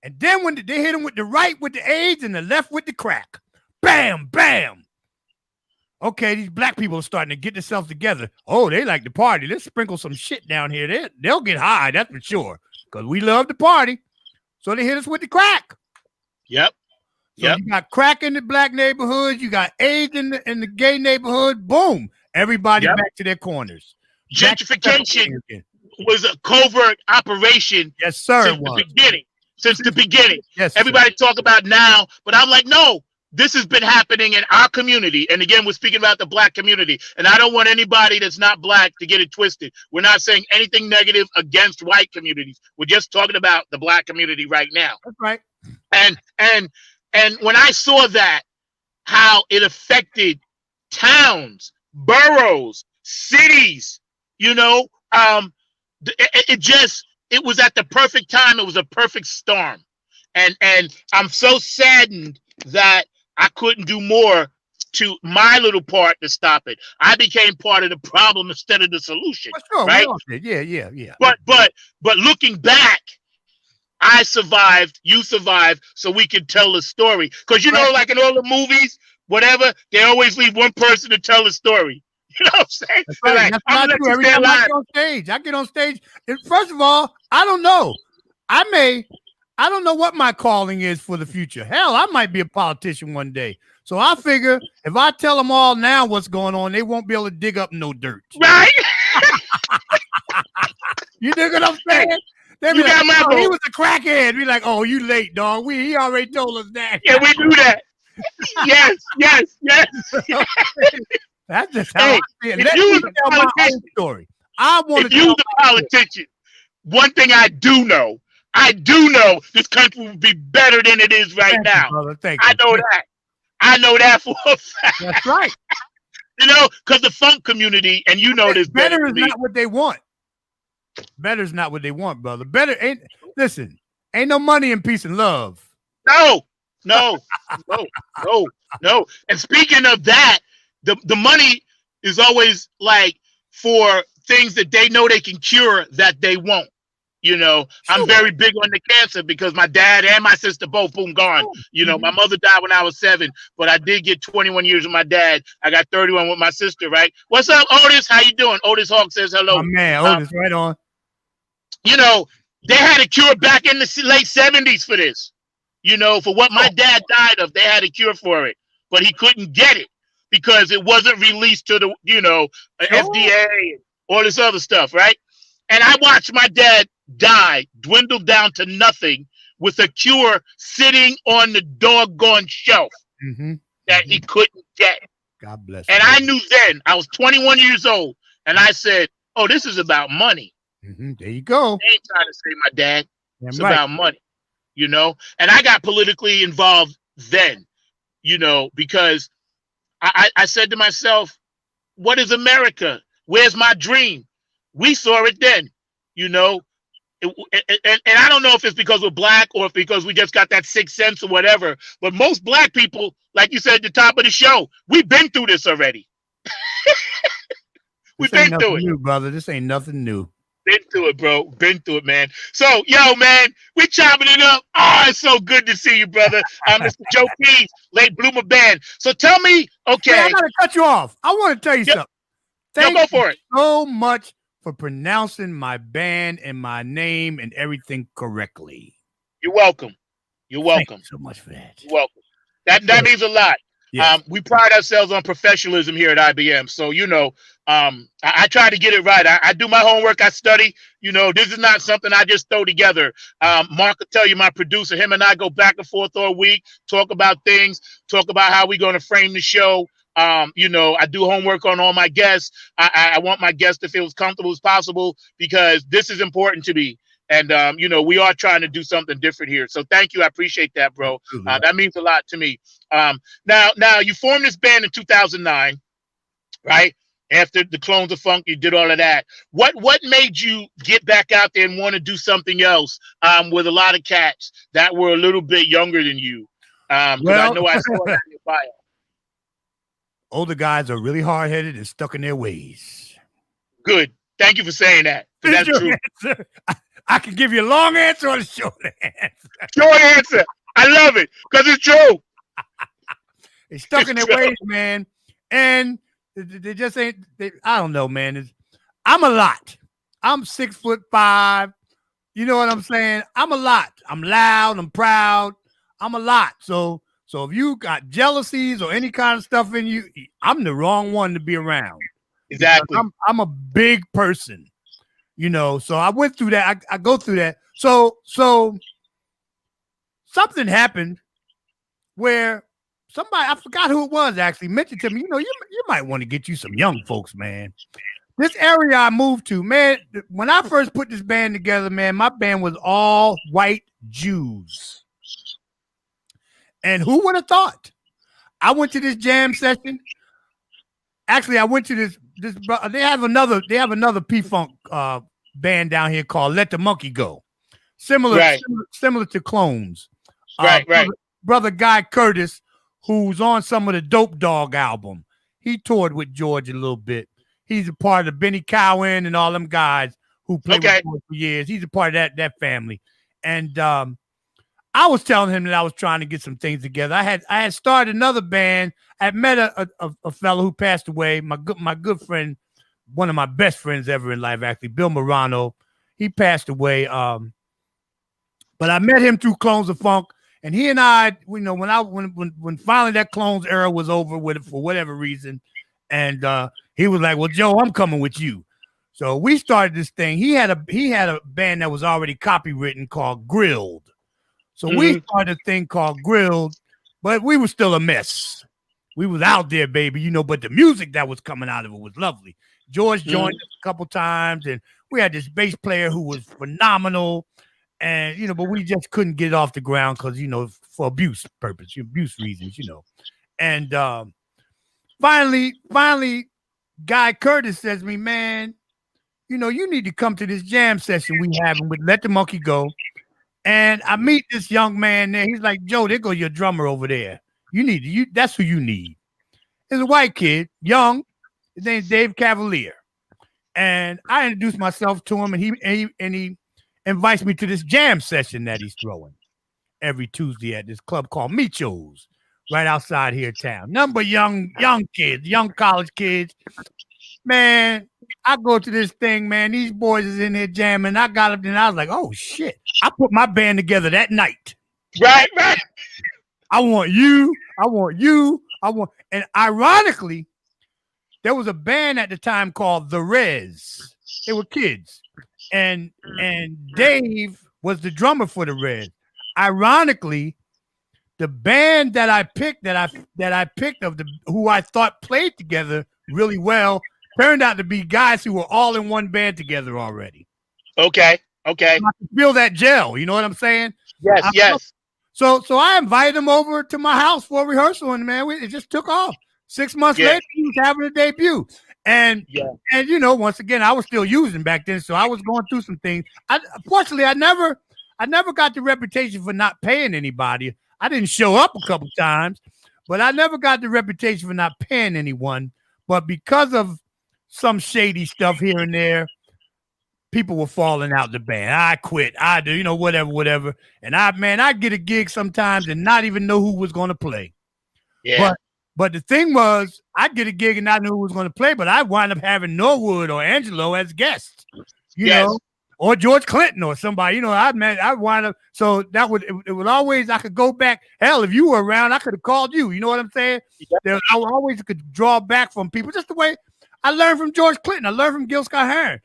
And then when they hit him with the right with the AIDS and the left with the crack. Bam, bam. Okay, these black people are starting to get themselves together. Oh, they like to party. Let's sprinkle some shit down here. They'll get high, that's for sure. Because we love to party. So they hit us with the crack. Yep. So you got crack in the black neighborhoods. You got AIDS in the gay neighborhood. Boom. Everybody back to their corners. Gentrification was a covert operation. Yes, sir. Since the beginning. Yes. Everybody talk about now, but I'm like, no, this has been happening in our community. And again, we're speaking about the black community. And I don't want anybody that's not black to get it twisted. We're not saying anything negative against white communities. We're just talking about the black community right now. That's right. And when I saw that, how it affected towns, boroughs, cities, it was at the perfect time. It was a perfect storm. And I'm so saddened that I couldn't do more to my little part to stop it. I became part of the problem instead of the solution. Sure, right? Yeah. But looking back, I survived, you survived, so we could tell the story. Because like in all the movies, whatever, they always leave one person to tell the story. You know what I'm saying? That's right. Like, That's what I do every time I get on stage. I get on stage. And first of all, I don't know. I don't know what my calling is for the future. Hell, I might be a politician one day. So I figure if I tell them all now what's going on, they won't be able to dig up no dirt. Right? You dig what I'm saying? They be like, oh, he was a crackhead. Be like, oh, you late, dog. He already told us that. Yeah, we do that. Yes. That's just how I feel. Let me tell my own story. I want to. If you the politician, one thing I do know this country would be better than it is right now. I know that. I know that for a fact. That's right. Because the funk community, and this better is not what they want. Better is not what they want, brother. Better ain't no money in peace and love. No. And speaking of that, the money is always like for things that they know they can cure that they won't. Sure. I'm very big on the cancer because my dad and my sister both gone. My mother died when I was 7, but I did get 21 years with my dad. I got 31 with my sister, right? What's up, Otis? How you doing? Otis Hawk says hello. Oh, man, Otis, right on. They had a cure back in the late 70s for this. For what my dad died of, they had a cure for it, but he couldn't get it because it wasn't released to the, FDA and all this other stuff, right? And I watched my dad die, dwindle down to nothing with a cure sitting on the doggone shelf that he couldn't get. God bless. And I knew then, I was 21 years old, and I said, oh, this is about money. There you go. They ain't trying to save my dad. It's about money, And I got politically involved then, because I said to myself, what is America? Where's my dream? We saw it then, and I don't know if it's because we're black or if because we just got that sixth sense or whatever, but most black people, like you said at the top of the show, we've been through this already. We've been through it. New, brother. This ain't nothing new. Been through it, bro. Been through it, man. So, man, we chopping it up. Oh, it's so good to see you, brother. Mr. Joe Keys, late bloomer band. So tell me, okay. Hey, I gotta cut you off. I want to tell you something. Thank go for it. So much for pronouncing my band and my name and everything correctly. You're welcome. You're welcome. Thank you so much for that. You're welcome. That means a lot. Yes. We pride ourselves on professionalism here at IBM. So, I try to get it right. I do my homework. I study. This is not something I just throw together. Mark will tell you, my producer, him and I go back and forth all week, talk about things, talk about how we're going to frame the show. I do homework on all my guests. I want my guests to feel as comfortable as possible because this is important to me. And, we are trying to do something different here. So thank you. I appreciate that, bro. That means a lot to me. Now you formed this band in 2009, right? After the Clones of Funk, you did all of that. What made you get back out there and want to do something else with a lot of cats that were a little bit younger than you? Because I know I saw that in your bio. Older guys are really hard-headed and stuck in their ways. Good. Thank you for saying that. That's true. I can give you a long answer or a short answer. Short answer. I love it because it's true. They stuck in their ways, man, and they just ain't. I don't know, man. I'm a lot. I'm 6'5". You know what I'm saying? I'm a lot. I'm loud. I'm proud. I'm a lot. So if you got jealousies or any kind of stuff in you, I'm the wrong one to be around. Exactly. I'm a big person, you know. So I went through that. I go through that. So something happened where somebody, I forgot who it was, actually mentioned to me, you know, you might want to get you some young folks, man. This area I moved to, man, when I first put this band together, man, my band was all white Jews. And who would have thought? I went to this jam session. Actually, I went to this they have another P-Funk band down here called Let the Monkey Go. Similar to Clones. Right. Brother Guy Curtis, who's on some of the Dope Dog album. He toured with George a little bit. He's a part of Benny Cowan and all them guys who played with George for years. He's a part of that family. And I was telling him that I was trying to get some things together. I had started another band. I had met a fellow who passed away, my good friend, one of my best friends ever in life, actually, Bill Morano. He passed away. But I met him through Clones of Funk. And he and I, you know, when finally that Clones era was over with it for whatever reason, and he was like, "Well, Joe, I'm coming with you." So we started this thing. He had a band that was already copywritten called Grilled. So we started a thing called Grilled, but we were still a mess. We was out there, baby, you know. But the music that was coming out of it was lovely. George joined us a couple times, and we had this bass player who was phenomenal. And, you know, but we just couldn't get it off the ground because, you know, for abuse reasons, you know. And finally, Guy Curtis says to me, "Man, you know, you need to come to this jam session we having with Let the Monkey Go." And I meet this young man there. He's like, "Joe, there go your drummer over there. That's who you need." He's a white kid, young. His name's Dave Cavalier. And I introduced myself to him, and he invites me to this jam session that he's throwing every Tuesday at this club called Micho's, right outside here in town. Number young kids, young college kids. Man, I go to this thing, man. These boys is in here jamming. I got up and I was like, "Oh shit!" I put my band together that night. Right. I want you. And ironically, there was a band at the time called The Rez. They were kids. And Dave was the drummer for the Red. Ironically, the band that I picked who I thought played together really well turned out to be guys who were all in one band together already. Okay. I can feel that gel. You know what I'm saying? Yes. So I invited him over to my house for a rehearsal, and man, it just took off. 6 months later, he was having a debut. And you know, once again, I was still using back then, so I was going through some things. Fortunately, I never got the reputation for not paying anybody. I didn't show up a couple times, but I never got the reputation for not paying anyone. But because of some shady stuff here and there, people were falling out the band. I quit. I do, you know, whatever. And I get a gig sometimes and not even know who was going to play. Yeah. But the thing was, I get a gig and not know who was going to play, but I wind up having Norwood or Angelo as guests, you know, or George Clinton or somebody, you know. I wind up, so that it would always, I could go back. Hell, if you were around, I could have called you. You know what I'm saying? I always could draw back from people, just the way I learned from George Clinton. I learned from Gil Scott-Heron.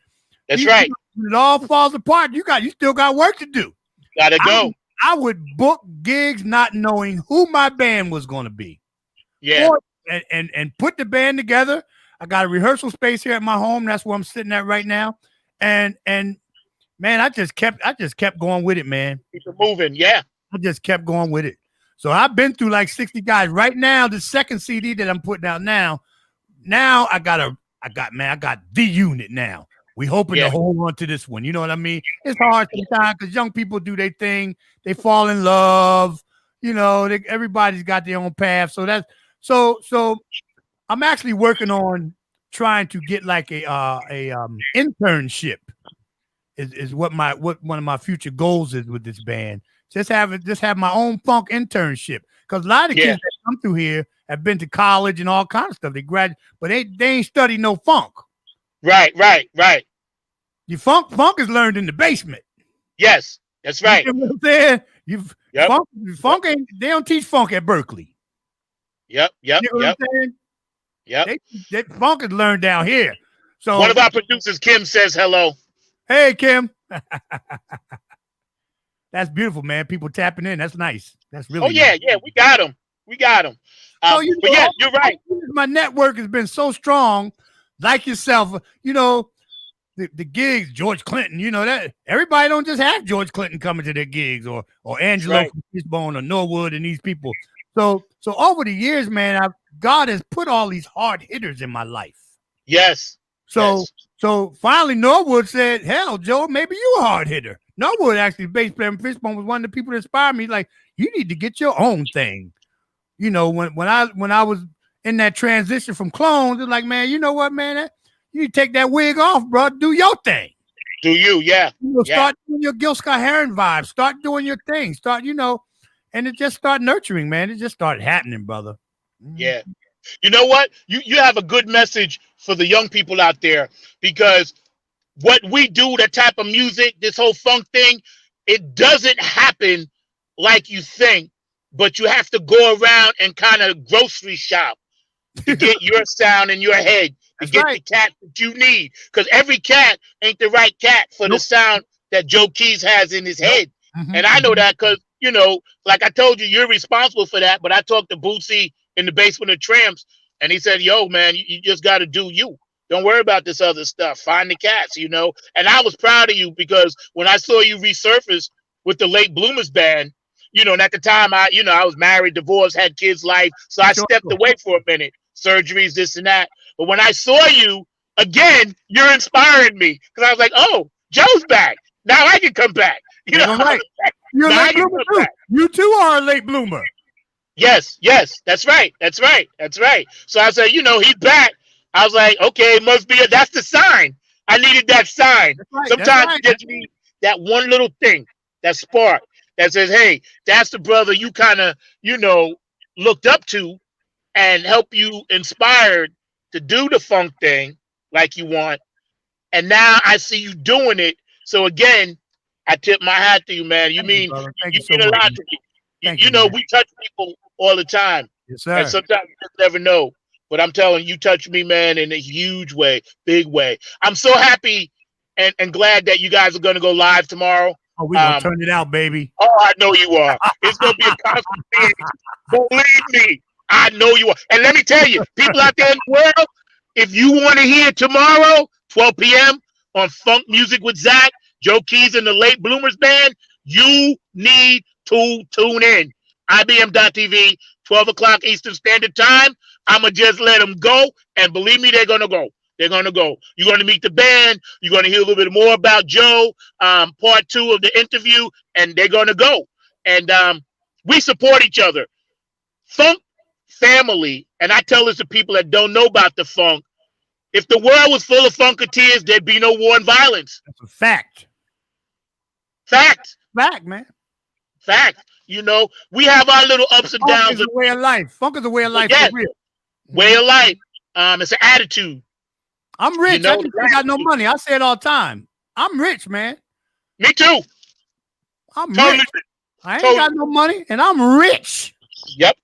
That's right. When it all falls apart, you still got work to do. Gotta go. I would book gigs not knowing who my band was going to be. Yeah. And put the band together. I got a rehearsal space here at my home. That's where I'm sitting at right now. And man, I just kept going with it, man. Keep it moving. Yeah. I just kept going with it. So I've been through like 60 guys. Right now, the second CD that I'm putting out now I got the unit now. We hoping to hold on to this one. You know what I mean? It's hard sometimes because young people do their thing. They fall in love. You know, everybody's got their own path. So that's so I'm actually working on trying to get like a internship is what one of my future goals is with this band. Just have my own funk internship, because a lot of kids that come through here have been to college and all kinds of stuff. They graduate, but they ain't studied no funk. Right. Your funk is learned in the basement. Yes, that's right. You know what I'm saying? Funk ain't. They don't teach funk at Berkeley. Yep. You know what I'm saying? Yep. They funk is learned down here. So one of our producers, Kim, says hello. Hey, Kim. That's beautiful, man. People tapping in. That's nice. That's really. Oh yeah, nice. we got them. So, but yeah, you're right. My network has been so strong, like yourself. You know, the gigs, George Clinton. You know that everybody don't just have George Clinton coming to their gigs, or Angelo from Fishbone or Norwood and these people. So over the years, man, God has put all these hard hitters in my life. Yes. So finally, Norwood said, "Hell, Joe, maybe you a hard hitter." Norwood, actually, bass player in Fishbone, was one of the people that inspired me. Like, you need to get your own thing. You know, when I was in that transition from Clones, it's like, man, you know what, man, you need to take that wig off, bro. Do your thing. Do you? Yeah. Start doing your Gil Scott-Heron vibe. Start doing your thing. Start, and it just started nurturing, man. It just started happening, brother. Yeah. You know what? You have a good message for the young people out there, because what we do, that type of music, this whole funk thing, it doesn't happen like you think, but you have to go around and kind of grocery shop to get your sound in your head, to get the cat that you need, because every cat ain't the right cat for the sound that Joe Keys has in his head. And I know that because, like I told you, you're responsible for that, but I talked to Bootsy in the basement of Tramps, and he said, yo, man, you just got to do you. Don't worry about this other stuff. Find the cats, And I was proud of you, because when I saw you resurface with the Late Bloomers band, and at the time I was married, divorced, had kids, life. So I stepped away for a minute, surgeries, this and that. But when I saw you again, you're inspiring me, because I was like, oh, Joe's back. Now I can come back. Right. You're a late bloomer too. You too are a late bloomer. Yes. That's right. So I said, he's back. I was like, okay, it must be that's the sign. I needed that sign. Sometimes you just need that one little thing, that spark that says, hey, that's the brother you kind of, looked up to and help you inspired to do the funk thing like you want. And now I see you doing it. So again, I tip my hat to you, man. You mean a lot to me. We touch people all the time. Yes, sir. And sometimes you just never know. But I'm telling you, touch me, man, in a huge way, big way. I'm so happy and glad that you guys are going to go live tomorrow. Oh, we're going to turn it out, baby. Oh, I know you are. It's going to be a constant thing. Believe me, I know you are. And let me tell you, people out there in the world, if you want to hear tomorrow, 12 p.m. on Funk Music with Zack, Joe Keys and the Late Bloomers Band, you need to tune in. IBM.TV, 12 o'clock Eastern Standard Time. I'm going to just let them go. And believe me, they're going to go. They're going to go. You're going to meet the band. You're going to hear a little bit more about Joe, part 2 of the interview, and they're going to go. And we support each other. Funk family, and I tell this to people that don't know about the funk, if the world was full of funketeers, there'd be no war and violence. That's a fact. Fact, man. Fact. We have our little ups and downs. Funk is a way of life. Funk is a way of life. Yes. For real. Way of life. It's an attitude. I'm rich. I just ain't got no money. I say it all the time. I'm rich, man. Me too. I'm rich. I ain't got no money, and I'm rich. Yep.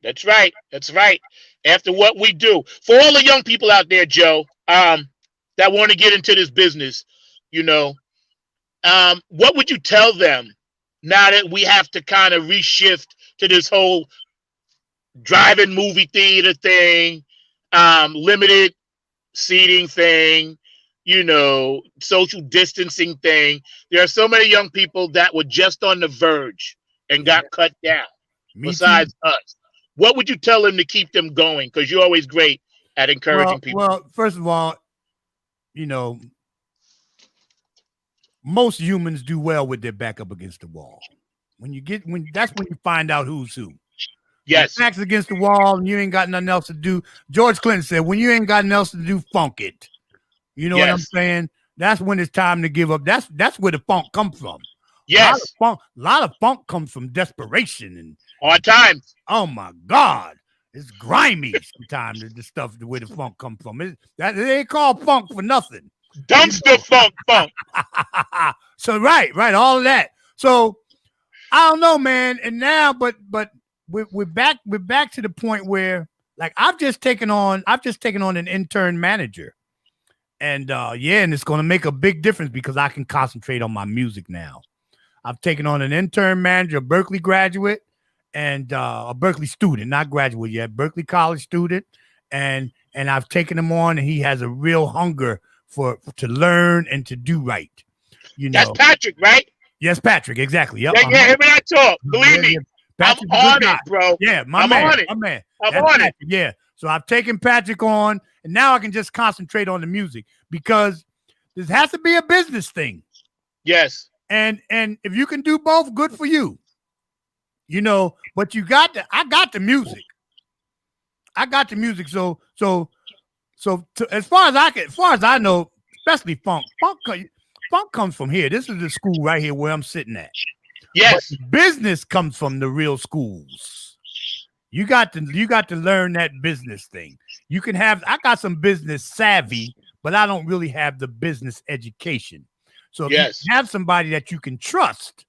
That's right. After what we do. For all the young people out there, Joe, that want to get into this business, what would you tell them now that we have to kind of reshift to this whole drive-in movie theater thing, limited seating thing, social distancing thing? There are so many young people that were just on the verge and got cut down. Besides us, what would you tell them to keep them going? Because you're always great at encouraging people. Well, first of all, most humans do well with their back up against the wall. That's when you find out who's who. Yes. Your back's against the wall and you ain't got nothing else to do. George Clinton said, when you ain't got nothing else to do, funk it. You know what I'm saying? that's when it's time to give up. That's where the funk comes from. Yes. A lot of funk comes from desperation and hard times. Oh my God. It's grimy sometimes, the stuff where the funk comes from. It ain't called funk for nothing. Dumpster funk. So right, all of that. So I don't know, man. And now, but we're back to the point where, like, I've just taken on an intern manager. And and it's gonna make a big difference because I can concentrate on my music now. I've taken on an intern manager, a Berkeley graduate, and a Berkeley student, not graduate yet, Berkeley College student, and I've taken him on, and he has a real hunger to learn and to do right. You know, that's Patrick, right? Yes, Patrick, exactly. Yep. Yeah, him and I talk. Believe me, Patrick's I'm on it, bro. Yeah, I'm on it. I'm on it. Yeah. So I've taken Patrick on, and now I can just concentrate on the music because this has to be a business thing. Yes. And if you can do both, good for you. You know, but I got the music. So as far as I know, especially funk comes from here. This is the school right here where I'm sitting at. Yes. But business comes from the real schools. You got to learn that business thing. I got some business savvy, but I don't really have the business education. So if you have somebody that you can trust,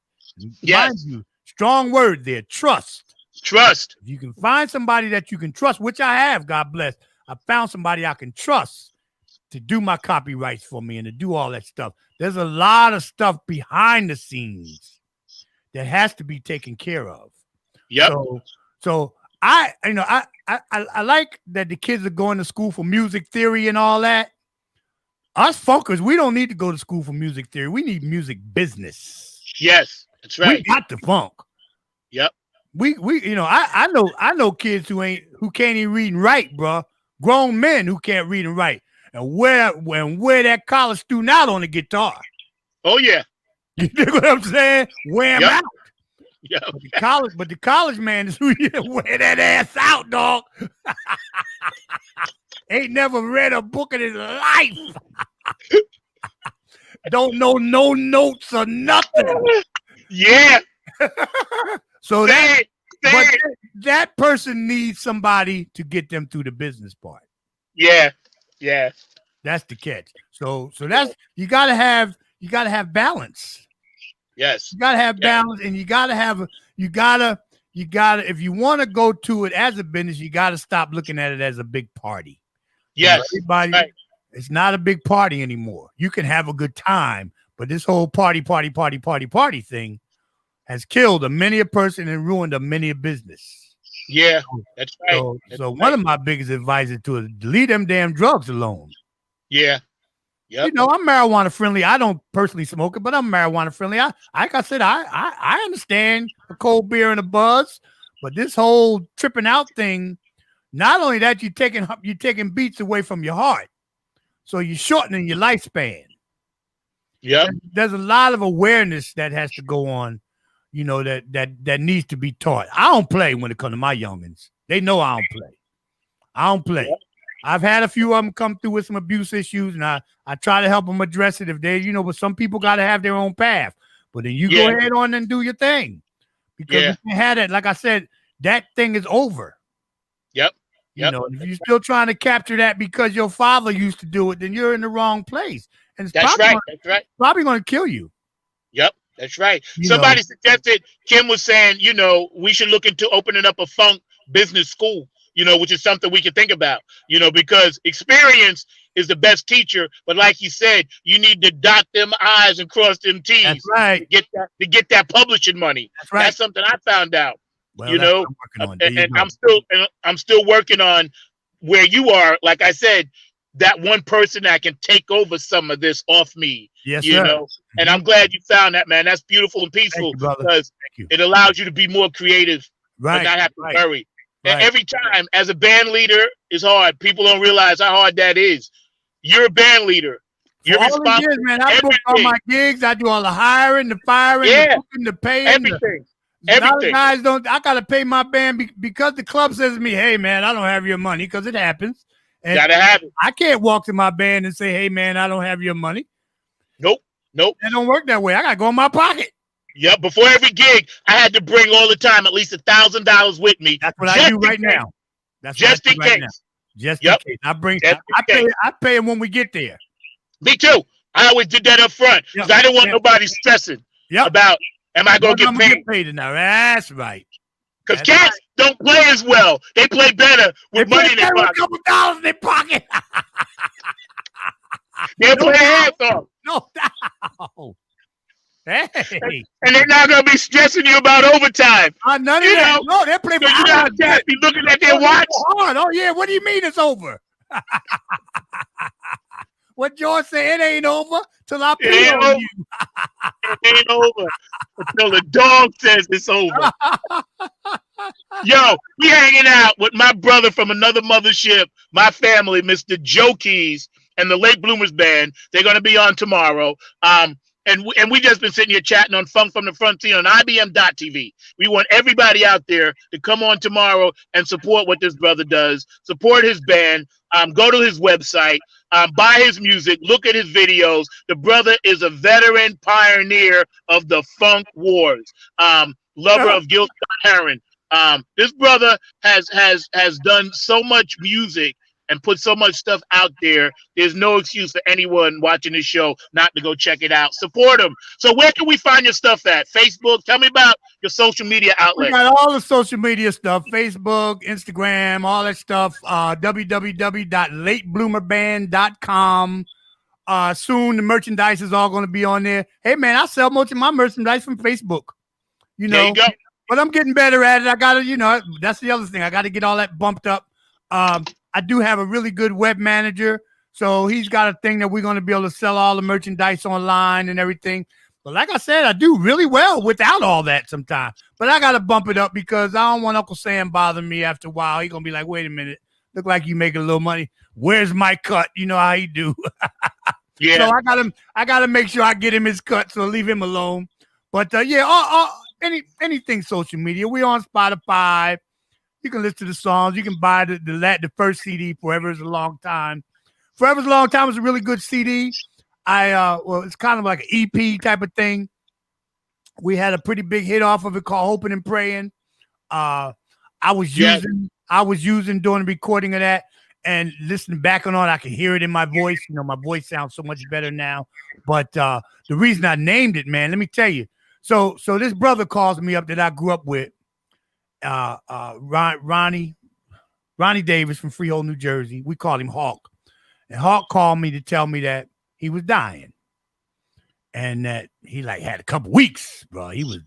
mind you, strong word there, trust. Trust. If you can find somebody that you can trust, which I have, God bless. I found somebody I can trust to do my copyrights for me and to do all that stuff. There's a lot of stuff behind the scenes that has to be taken care of. Yep. So I like that the kids are going to school for music theory and all that. Us funkers, we don't need to go to school for music theory. We need music business. Yes, that's right. We got the funk. Yep. We I know kids who can't even read and write, bro. Grown men who can't read and write. And wear that college student out on the guitar. Oh yeah. You know what I'm saying? Wear him out. Yeah. But the college man is who wear that ass out, dog. Ain't never read a book in his life. Don't know no notes or nothing. Yeah. So that person needs somebody to get them through the business part. Yeah. Yeah. That's the catch. So that's you gotta have balance. Yes. You gotta have balance, and you gotta if you want to go to it as a business, you gotta stop looking at it as a big party. Yes. Everybody, it's not a big party anymore. You can have a good time, but this whole party thing has killed many a person and ruined many a business. Yeah, that's right. So one of my biggest advice is to leave them damn drugs alone. Yeah. Yep. You know, I'm marijuana friendly. I don't personally smoke it, but I'm marijuana friendly. Like I said, I understand a cold beer and a buzz, but this whole tripping out thing, not only that, you're taking beats away from your heart. So you're shortening your lifespan. Yeah. There's a lot of awareness that has to go on, you know, that needs to be taught. I don't play when it comes to my youngins. They know I don't play. Yeah. I've had a few of them come through with some abuse issues, and I try to help them address it if they, you know, but some people got to have their own path. But then you go ahead on and do your thing. Because if you had it, like I said, that thing is over. Yep. You know, if you're still trying to capture that because your father used to do it, then you're in the wrong place. And it's probably going to kill you. Yep. That's right. Somebody suggested, Kim was saying, you know, we should look into opening up a funk business school, you know, which is something we can think about, you know, because experience is the best teacher. But like he said, you need to dot them I's and cross them T's. That's right. To get that publishing money. That's right. That's something I found out. Well, you know, and I'm still working on where you are. Like I said, that one person that can take over some of this off me. Yes, you know, and I'm glad you found that, man. That's beautiful and peaceful because it allows you to be more creative, and not have to worry. And every time, as a band leader, is hard. People don't realize how hard that is. You're a band leader. You're responsible. Years, man, I book all my gigs. I do all the hiring, the firing, the booking, the paying, everything. A lot of guys don't. I gotta pay my band because the club says to me, "Hey, man, I don't have your money," because it happens. And gotta have it. I can't walk to my band and say, "Hey, man, I don't have your money." Nope. That don't work that way. I gotta go in my pocket. Yep. Before every gig, I had to bring all the time at least $1,000 with me. That's what I do right now. That's just in case. Just in case. I pay him when we get there. Me too. I always did that up front because I didn't want nobody stressing about am I gonna get paid now. That's right. Because cats don't play as well. They play better with money in their pocket. A couple dollars in their pocket. They'll play half off. No doubt. Hey. And they're not gonna be stressing you about overtime. None of that. No, they play for hours. Cats be looking at their watch. Oh yeah, what do you mean it's over? What George said, it ain't over till I pay on you. It ain't over until the dog says it's over. Yo, we hanging out with my brother from another mothership, my family, Mr. Joe Keys, and the Late Bloomers Band. They're going to be on tomorrow. And we just been sitting here chatting on Funk from the Frontier on IBM.TV. We want everybody out there to come on tomorrow and support what this brother does. Support his band. Go to his website. Buy his music. Look at his videos. The brother is a veteran pioneer of the funk wars. Lover of Gil Scott-Heron. This brother has done so much music and put so much stuff out there. There's no excuse for anyone watching this show not to go check it out. Support him. So where can we find your stuff at? Facebook? Tell me about your social media outlets. We got all the social media stuff. Facebook, Instagram, all that stuff. www.latebloomerband.com. Soon the merchandise is all going to be on there. Hey, man, I sell most of my merchandise from Facebook. There you go. But I'm getting better at it. I got to, that's the other thing. I got to get all that bumped up. I do have a really good web manager, so he's got a thing that we're going to be able to sell all the merchandise online and everything. But like I said, I do really well without all that sometimes. But I got to bump it up because I don't want Uncle Sam bothering me after a while. He's going to be like, wait a minute, look like you making a little money. Where's my cut? You know how he do. Yeah. So I got to make sure I get him his cut, so leave him alone. But anything social media. We on Spotify. You can listen to the songs. You can buy the first CD, Forever is a Long Time. Forever is a Long Time is a really good CD. It's kind of like an EP type of thing. We had a pretty big hit off of it called Hoping and Praying. I was using during the recording of that and listening back on it. I can hear it in my voice. My voice sounds so much better now. But the reason I named it, man, let me tell you. So this brother calls me up that I grew up with. Ronnie Davis from Freehold, New Jersey. We called him Hawk. And Hawk called me to tell me that he was dying. And that he had a couple weeks, bro. He was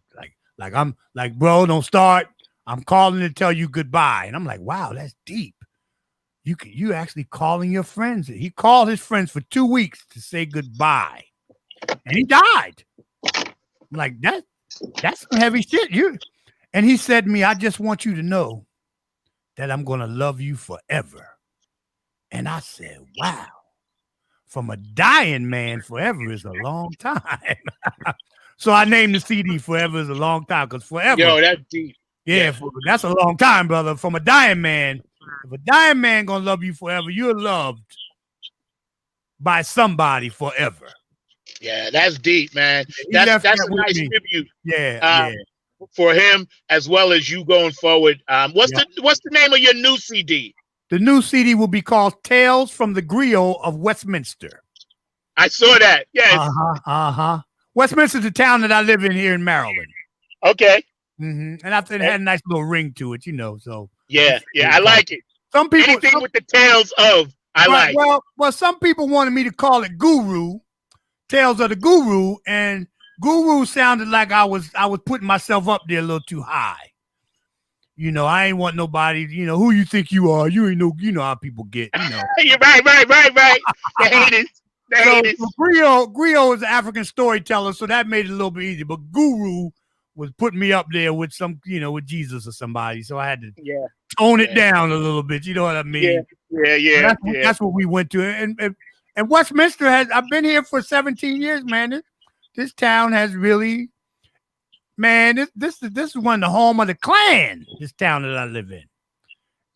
I'm like, bro, don't start. I'm calling to tell you goodbye. And I'm like, wow, that's deep. You actually calling your friends. He called his friends for 2 weeks to say goodbye. And he died. I'm like, that's some heavy shit. And he said to me, I just want you to know that I'm going to love you forever. And I said, wow, from a dying man, forever is a long time. So I named the CD Forever is a Long Time because forever. Yo, that's deep. Yeah, that's a long time, brother. From a dying man. If a dying man going to love you forever, you're loved by somebody forever. Yeah, that's deep, man. That's a nice tribute. Yeah. For him as well as you going forward. What's the name of your new CD? The new CD will be called Tales from the Griot of Westminster. I saw that. Yes. Westminster's the town that I live in here in Maryland. Okay. Mm-hmm. And I think it had a nice little ring to it, so. Yeah, I like it. Some people anything with the tales of like. Well, some people wanted me to call it Guru, Tales of the Guru, and Guru sounded like I was putting myself up there a little too high. I ain't want nobody, who you think you are. You ain't no, how people get, You're right. They hate it. So Griot is an African storyteller, so that made it a little bit easier. But Guru was putting me up there with some, with Jesus or somebody. So I had to tone it down a little bit. You know what I mean? Yeah. That's what we went to. And Westminster I've been here for 17 years, man. This town has really, man, this is one of the home of the Klan, this town that I live in.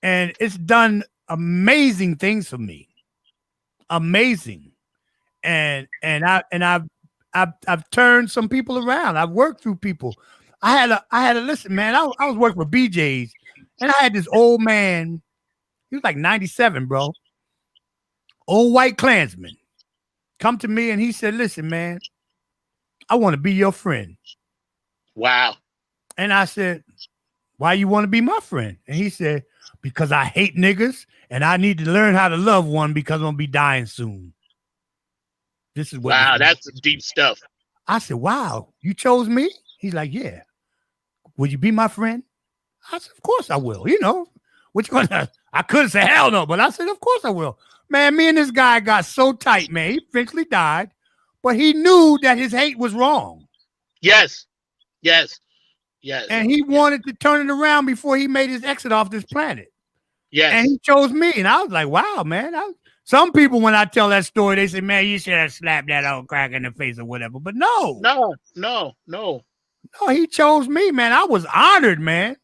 And it's done amazing things for me. Amazing. I've turned some people around. I've worked through people. I had a listen, man. I was working for BJ's, and I had this old man. He was like 97, bro. Old white Klansman come to me and he said, "Listen, man, I want to be your friend." Wow. And I said, "Why you want to be my friend?" And he said, "Because I hate niggas and I need to learn how to love one because I'm gonna be dying soon." This is what. Wow, that's some deep stuff. I said, "Wow, you chose me?" He's like, "Yeah. Would you be my friend?" I said, "Of course I will." You know, what you gonna? I couldn't say hell no, but I said, "Of course I will." Man, me and this guy got so tight, man. He eventually died, but he knew that his hate was wrong. Yes. And he wanted to turn it around before he made his exit off this planet. Yes. And he chose me. And I was like, wow, man. Some people, when I tell that story, they say, "Man, you should have slapped that old crack in the face or whatever." But no, he chose me, man. I was honored, man.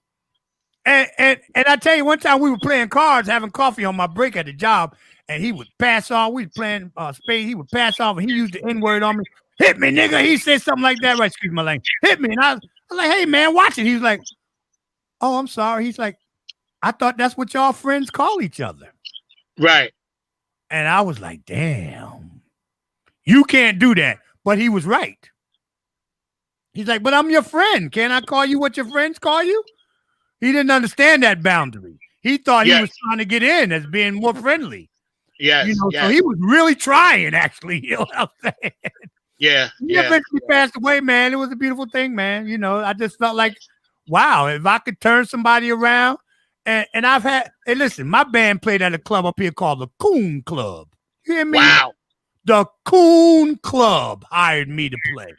And I tell you, one time we were playing cards, having coffee on my break at the job, and he would pass off. We were playing spade. He would pass off, and he used the N-word on me. "Hit me, nigga." He said something like that. Right? Excuse my language. Hit me. And I was like, "Hey, man, watch it." He was like, "Oh, I'm sorry." He's like, "I thought that's what y'all friends call each other." Right. And I was like, "Damn, you can't do that." But he was right. He's like, "But I'm your friend. Can't I call you what your friends call you?" He didn't understand that boundary. He thought he was trying to get in as being more friendly. Yes. You know, so he was really trying, actually. You know what I'm saying? Yeah. He eventually passed away, man. It was a beautiful thing, man. You know, I just felt like, wow, if I could turn somebody around. And I've had, hey, listen, my band played at a club up here called the Coon Club. You hear me? Wow. The Coon Club hired me to play.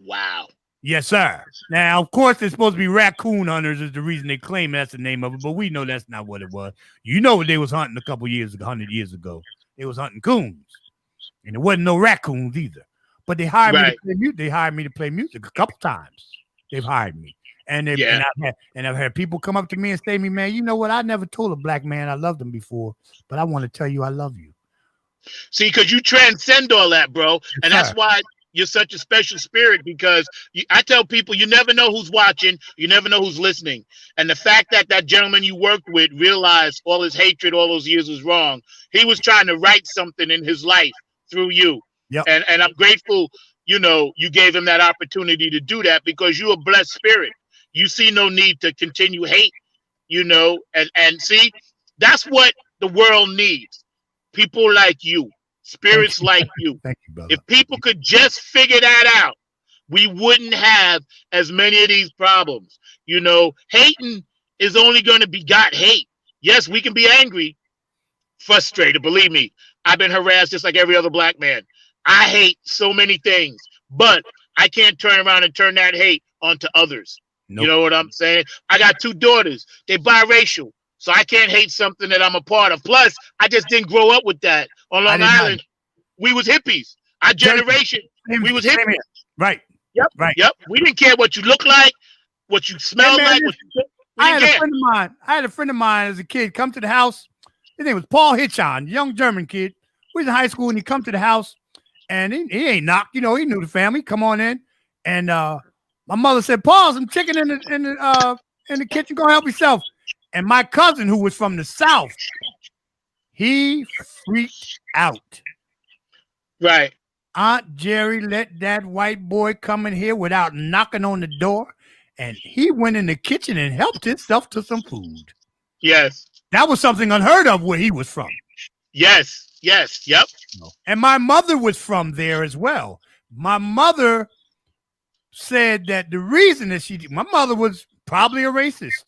Wow. Yes, sir. Now, of course, they're supposed to be raccoon hunters is the reason they claim that's the name of it, but we know that's not what it was. You know what they was hunting a couple years ago, 100 years ago. They was hunting coons. And it wasn't no raccoons either. But they hired me to play music. They hired me to play music a couple times. They've hired me. And I've had people come up to me and say to me, "Man, you know what? I never told a black man I loved him before, but I want to tell you I love you." See, because you transcend all that, bro. And that's why you're such a special spirit, because I tell people you never know who's watching. You never know who's listening. And the fact that that gentleman you worked with realized all his hatred all those years was wrong. He was trying to write something in his life through you. Yep. And I'm grateful, you know, you gave him that opportunity to do that, because you're a blessed spirit. You see no need to continue hate, you know, and see, that's what the world needs. People like you. Spirits like you. Thank you, brother. If people could just figure that out, we wouldn't have as many of these problems. You know, hating is only going to begot hate. Yes, we can be angry, frustrated. Believe me, I've been harassed just like every other black man. I hate so many things, but I can't turn around and turn that hate onto others. Nope. You know what I'm saying? I got 2 daughters. They're biracial. So I can't hate something that I'm a part of. Plus, I just didn't grow up with that. On Long Island, we was hippies. Our generation, we was hippies. Right. Yep. Right. Yep. We didn't care what you look like, what you smell like. I had a friend of mine as a kid come to the house. His name was Paul Hitchon, young German kid. We was in high school, and he come to the house, and he ain't knocked. You know, he knew the family. Come on in, and my mother said, "Paul, some chicken in the kitchen. Go help yourself." And my cousin, who was from the South, he freaked out. Right. Aunt Jerry let that white boy come in here without knocking on the door, and he went in the kitchen and helped himself to some food. Yes. That was something unheard of where he was from. Yes. Yes. Yep. And my mother was from there as well. My mother said that the reason that my mother was probably a racist,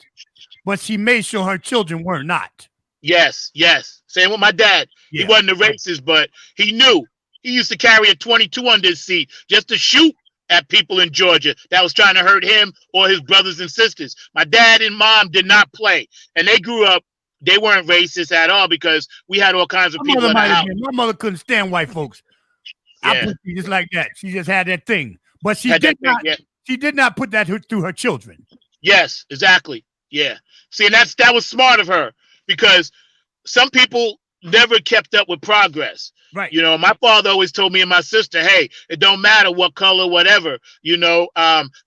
but she made sure her children were not. Yes, yes. Same with my dad. Yeah. He wasn't a racist, but he knew. He used to carry a 22 on his seat just to shoot at people in Georgia that was trying to hurt him or his brothers and sisters. My dad and mom did not play, and they grew up. They weren't racist at all, because we had all kinds of people in the house. My mother couldn't stand white folks. Yeah. I put it just like that. She just had that thing, but she did not. She did not put that through her children. Yes, exactly. Yeah. See, and that was smart of her, because some people never kept up with progress. Right. You know, my father always told me and my sister, hey, it don't matter what color, whatever, you know,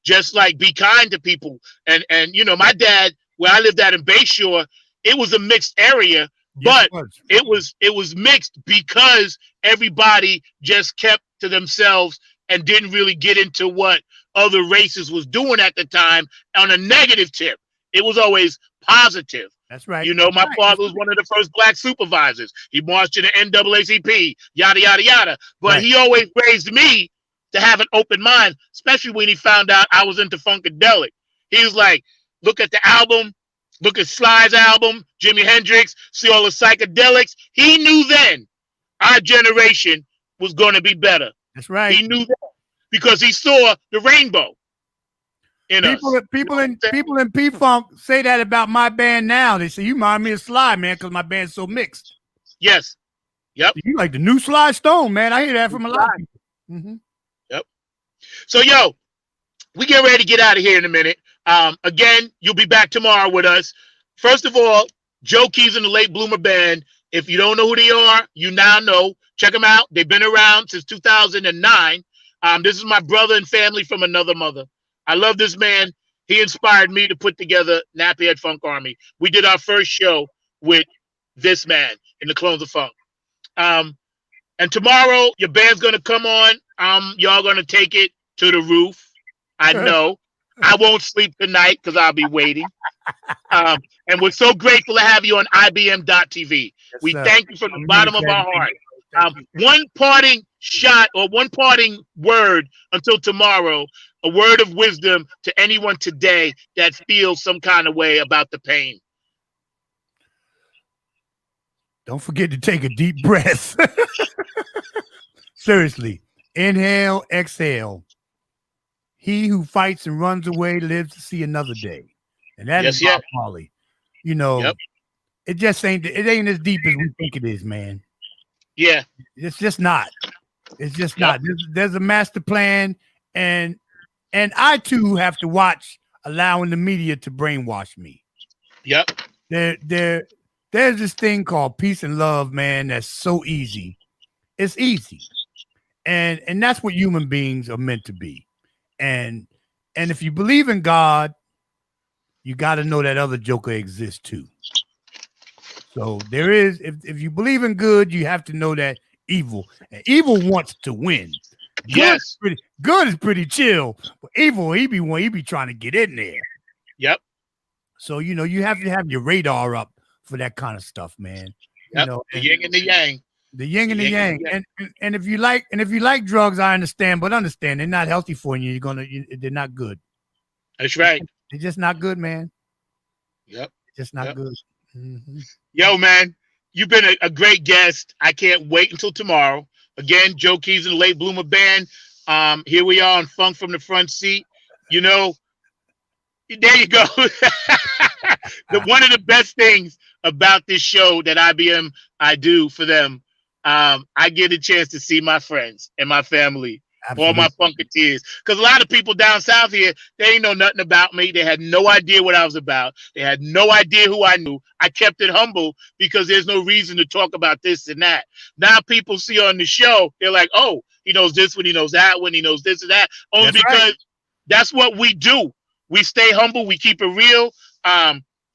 just like be kind to people. And you know, my dad, where I lived at in Bayshore, it was a mixed area, Yes, but it was mixed because everybody just kept to themselves and didn't really get into what other races was doing at the time on a negative tip. It was always positive. That's right. You know, my father was one of the first black supervisors. He marched in the NAACP, yada, yada, yada. But he always raised me to have an open mind, especially when he found out I was into Funkadelic. He was like, look at the album, look at Sly's album, Jimi Hendrix, see all the psychedelics. He knew then our generation was going to be better. That's right. He knew that because he saw the rainbow. People in P-Funk say that about my band now. They say, you remind me of Sly, man, because my band's so mixed. Yes. Yep. You like the new Sly Stone, man. I hear that from a lot of people. Mm-hmm. Yep. So, yo, we get ready to get out of here in a minute. Again, you'll be back tomorrow with us. First of all, Joe Keys and the Late Bloomer Band. If you don't know who they are, you now know. Check them out. They've been around since 2009. This is my brother and family from another mother. I love this man. He inspired me to put together Nappy Head Funk Army. We did our first show with this man in the Clones of Funk. And tomorrow, your band's going to come on. Y'all going to take it to the roof. I know. I won't sleep tonight because I'll be waiting. And we're so grateful to have you on IBM.TV. We thank you from the bottom of our heart. One parting shot or one parting word until tomorrow, a word of wisdom to anyone today that feels some kind of way about the pain. Don't forget to take a deep breath. Seriously. Inhale, exhale. He who fights and runs away lives to see another day. And that is Bob Marley. You know, it just ain't as deep as we think it is, man. Yeah. It's just not. It's just not. There's a master plan, and I too have to watch allowing the media to brainwash me. Yep. There's this thing called peace and love, man, that's so easy. It's easy. And that's what human beings are meant to be. And if you believe in God, you got to know that other joker exists too. So there is, if you believe in good, you have to know that evil. And evil wants to win. Yes. Good is pretty chill, but evil, he be trying to get in there. Yep. So you know you have to have your radar up for that kind of stuff, man. Yep. You know, the yin and the yang. The yin and the yang. And if you like drugs, I understand, but understand they're not healthy for you. They're not good. That's right. They're just not good, man. Yep. Just not good. Mm-hmm. Yo, man, you've been a great guest. I can't wait until tomorrow. Again, Joe Keys and the Late Bloomer Band. Here we are on Funk from the Front Seat. You know, there you go. One of the best things about this show that I do for them, I get a chance to see my friends and my family. Absolutely. All my Funketeers. Because a lot of people down south here, they ain't know nothing about me. They had no idea what I was about. They had no idea who I knew. I kept it humble because there's no reason to talk about this and that. Now people see on the show, they're like, oh, he knows this one, he knows that one, he knows this and that. Only that's because that's what we do. We stay humble. We keep it real.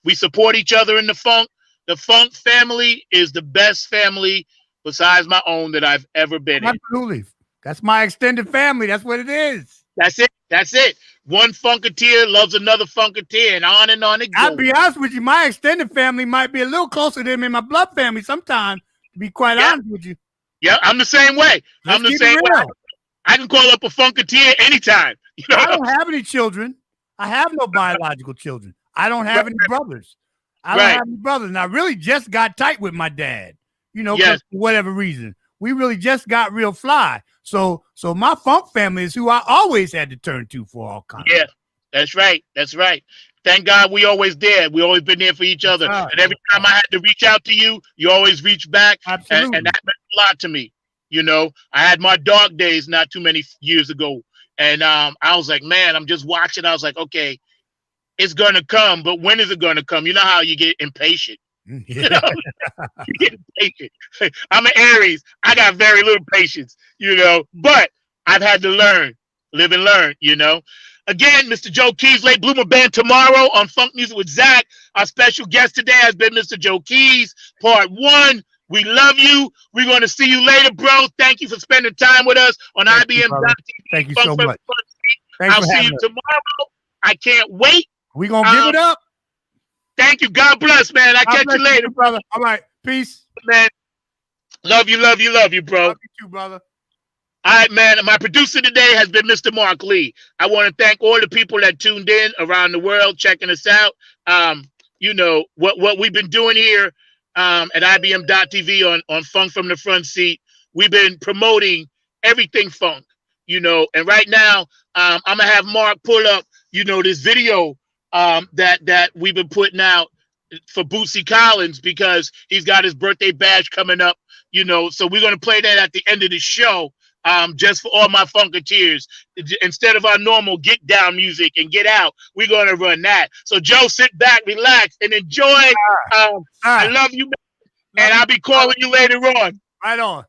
We support each other in the funk. The funk family is the best family besides my own that I've ever been in. Absolutely. That's my extended family. That's what it is. That's it. That's it. One Funketeer loves another Funketeer, and on it goes. I'll be honest with you. My extended family might be a little closer to him in my blood family sometimes, to be quite honest with you. Yeah, I'm the same way. I'm the same way. I can call up a Funketeer anytime. You know? I don't have any children. I have no biological children. I don't have any brothers. I don't have any brothers. And I really just got tight with my dad, you know, for whatever reason. We really just got real fly. So my funk family is who I always had to turn to for all kinds. Yeah, that's right. That's right. Thank God we always there. We always been there for each other. And every time I had to reach out to you, you always reach back. Absolutely. And that meant a lot to me. You know, I had my dark days not too many years ago. And I was like, man, I'm just watching. I was like, okay, it's going to come. But when is it going to come? You know how you get impatient. You know, you get patient. I'm an Aries. I got very little patience, but I've had to learn, live and learn, Again, Mr. Joe Keys, Late Bloomer Band tomorrow on Funk Music with Zach. Our special guest today has been Mr. Joe Keys, part 1. We love you. We're going to see you later, bro. Thank you for spending time with us on IBM.TV. Thank you so much. I'll see you tomorrow. I can't wait. We're going to give it up. Thank you. God bless, man. I'll catch you later, brother. All right. Peace. Man. Love you, bro. Love you too, brother. All right, man. My producer today has been Mr. Mark Lee. I want to thank all the people that tuned in around the world, checking us out. What we've been doing here at IBM.TV on Funk from the Front Seat. We've been promoting everything funk, and right now I'm going to have Mark pull up, this video that we've been putting out for Bootsy Collins because he's got his birthday bash coming up, so we're going to play that at the end of the show. Just for all my Funketeers, instead of our normal get down music and get out, we're going to run that. So Joe, sit back, relax, and enjoy. I love you, man, and I'll be calling you later on. Right on. All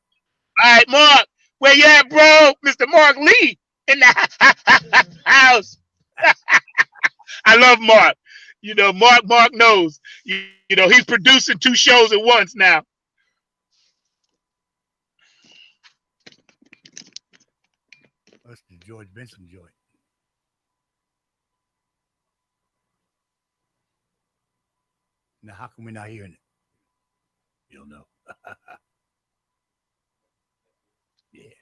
right, Mark, where you at, bro? Mr. Mark Lee in the house. I love Mark. Mark knows. He's producing 2 shows at once now. That's the George Benson joint. Now, how come we're not hearing it? You don't know. Yeah.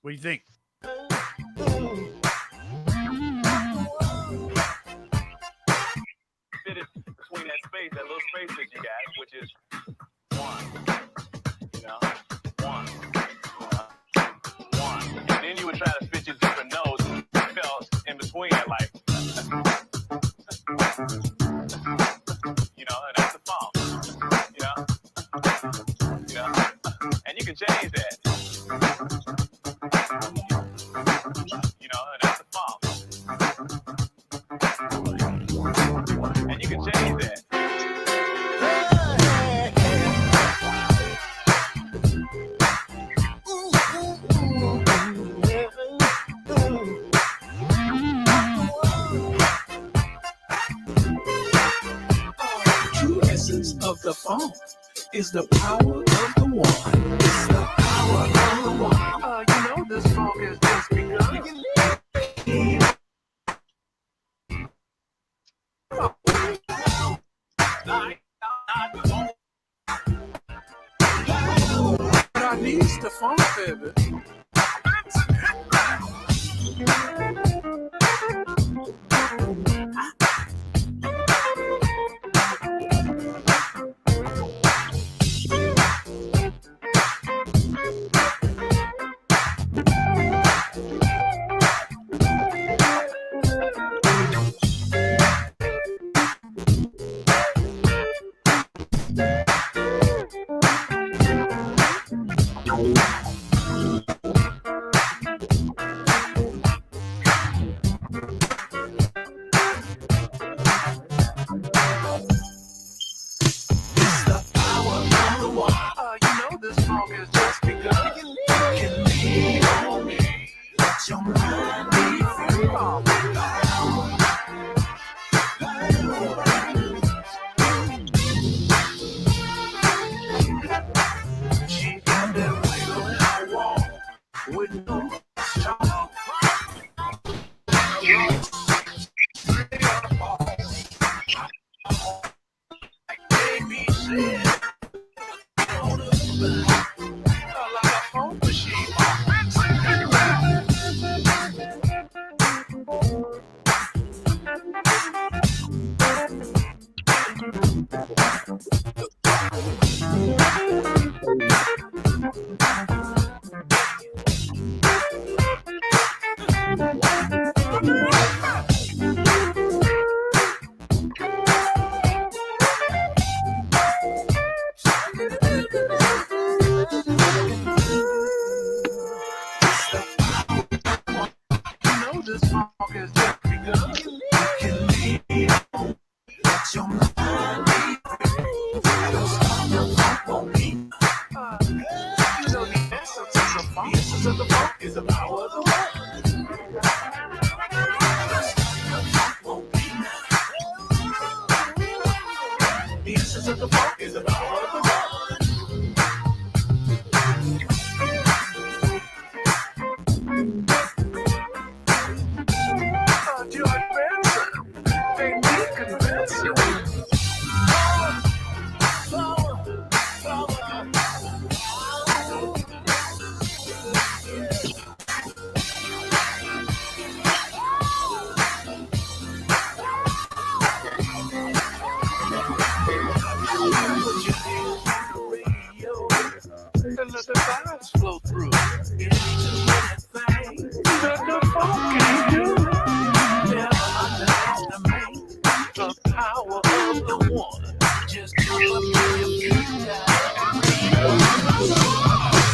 What do you think? Fit it between that little space that you got, which is 1, 1. And then you would try to fit your different notes and felt in between it, like, and that's the funk, and you can change that. And that's the funk. And you can change that. True essence of the funk is the power of the one. It's the power of the one. This funk has just begun. But I need the funk, baby. She got that wiggle know this funk has just begun. You can leave let your mind be free. Don't stop the funk won't be. You know the essence of the funk. The essence of the funk is the power of the word. The essence of the funk is the power of the word. And let the vibes flow through. It ain't too many things that the funk can do. Never underestimate the power of the one. Just do what you do.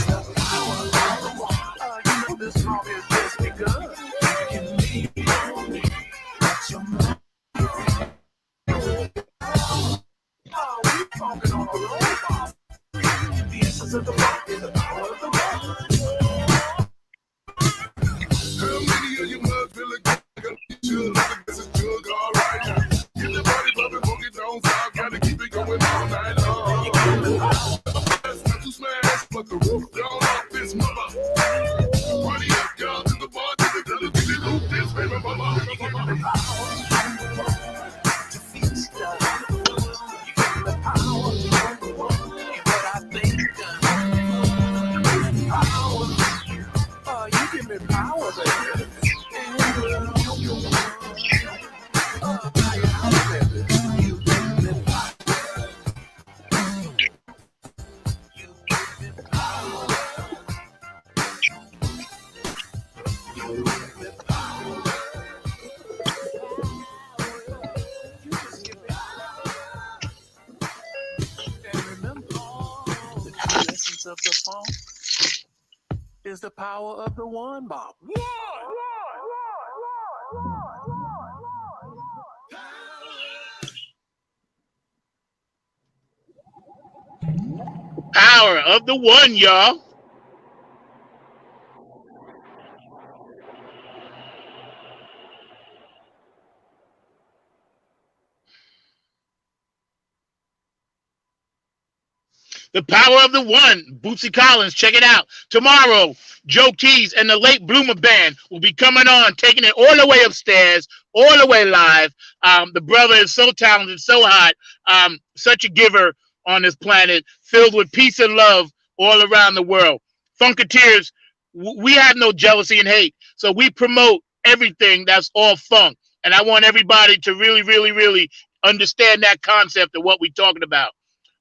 The power of the one. You know this song has just begun. You can leave only. Let your mind. Oh, we talking on a roll. The essence of the funk is the power of the word. How many of you must feel like you like this is jug all right now? Get the body bumping, funk it don't stop, gotta keep it going all night long. That's not to smash, but the roof down off this mother. Party up, y'all, to the bar, to the gutter, to the loop, this baby mama. To feast you give the power of the one. What I think power. Oh, you give me power, baby. Of the funk is the power of the one, Bob. Power of the one, y'all. The power of the one, Bootsy Collins. Check it out. Tomorrow, Joe Keys and the Late Bloomer Band will be coming on, taking it all the way upstairs, all the way live. The brother is so talented, so hot, such a giver on this planet, filled with peace and love all around the world. Funketeers, we have no jealousy and hate, so we promote everything that's all funk. And I want everybody to really, really, really understand that concept of what we're talking about.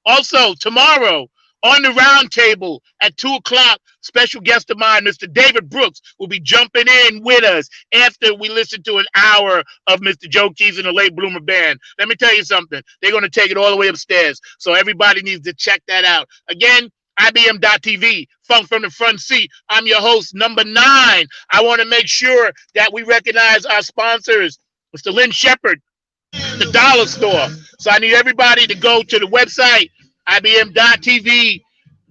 Also, tomorrow on the round table at 2 o'clock, special guest of mine, Mr. David Brooks, will be jumping in with us after we listen to an hour of Mr. Joe Keys and the Late Bloomer Band. Let me tell you something. They're going to take it all the way upstairs. So everybody needs to check that out. Again, IBM.TV, Funk from the Front Seat. I'm your host, number 9. I want to make sure that we recognize our sponsors, Mr. Lynn Shepard, the Dollar Store. So I need everybody to go to the website, IBM.TV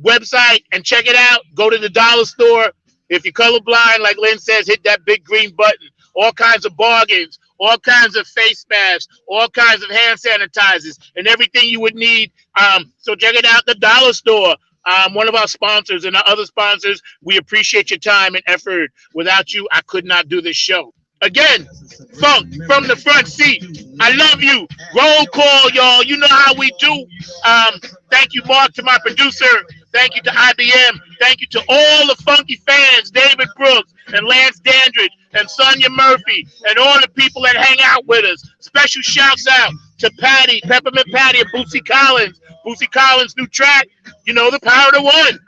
website, and check it out. Go to the Dollar Store. If you're colorblind, like Lynn says, hit that big green button. All kinds of bargains, all kinds of face masks, all kinds of hand sanitizers, and everything you would need. So check it out, the Dollar Store. One of our sponsors and our other sponsors, we appreciate your time and effort. Without you, I could not do this show. Again, Funk from the Front Seat. I love you. Roll call, y'all. You know how we do. Thank you, Mark, to my producer. Thank you to IBM. Thank you to all the funky fans, David Brooks and Lance Dandridge and Sonia Murphy and all the people that hang out with us. Special shouts out to Patty, Peppermint Patty, and Bootsy Collins. Bootsy Collins' new track, you know, the power of the one.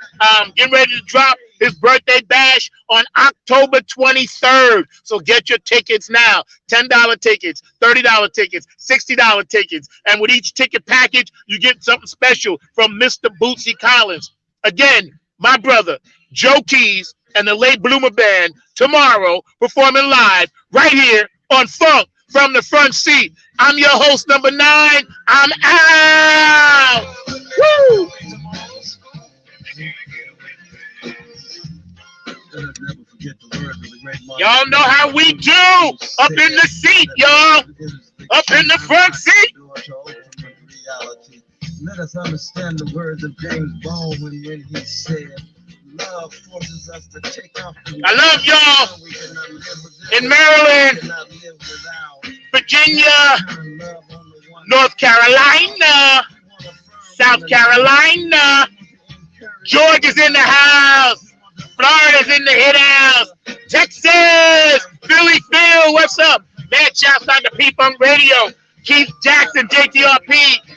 Getting ready to drop his birthday bash on October 23rd. So get your tickets now. $10 tickets, $30 tickets, $60 tickets. And with each ticket package, you get something special from Mr. Bootsy Collins. Again, my brother, Joe Keys and the Late Bloomer Band tomorrow performing live right here on Funk from the Front Seat. I'm your host, number 9. I'm out. Woo! Y'all know how we do up in the seat, y'all. Up in the front seat. Let us understand the words of James Baldwin when he said, love forces us to take off. I love y'all in Maryland, Virginia, North Carolina, South Carolina, Georgia's in the house, Florida's in the hit house, Texas, Philly Phil, what's up? Man, shouts out to P-Funk Radio, Keith Jackson, JTRP,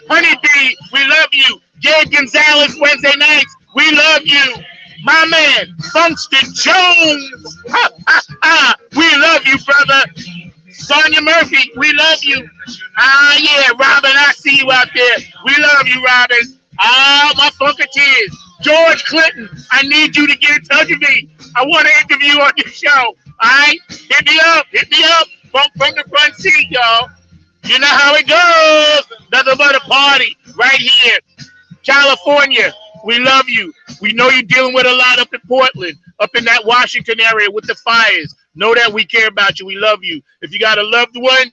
Honeybee, we love you. Gabe Gonzalez, Wednesday nights, we love you. My man, Funkston Jones, ha, ha, ha. We love you, brother. Sonia Murphy, we love you. Ah, yeah, Robin, I see you out there. We love you, Robin. Ah, my Funketeers. George Clinton, I need you to get in touch with me. I want to interview you on your show. All right? Hit me up. Funk from the front seat, y'all. You know how it goes. Nothing but a party right here. California, we love you. We know you're dealing with a lot up in Portland, up in that Washington area with the fires. Know that we care about you. We love you. If you got a loved one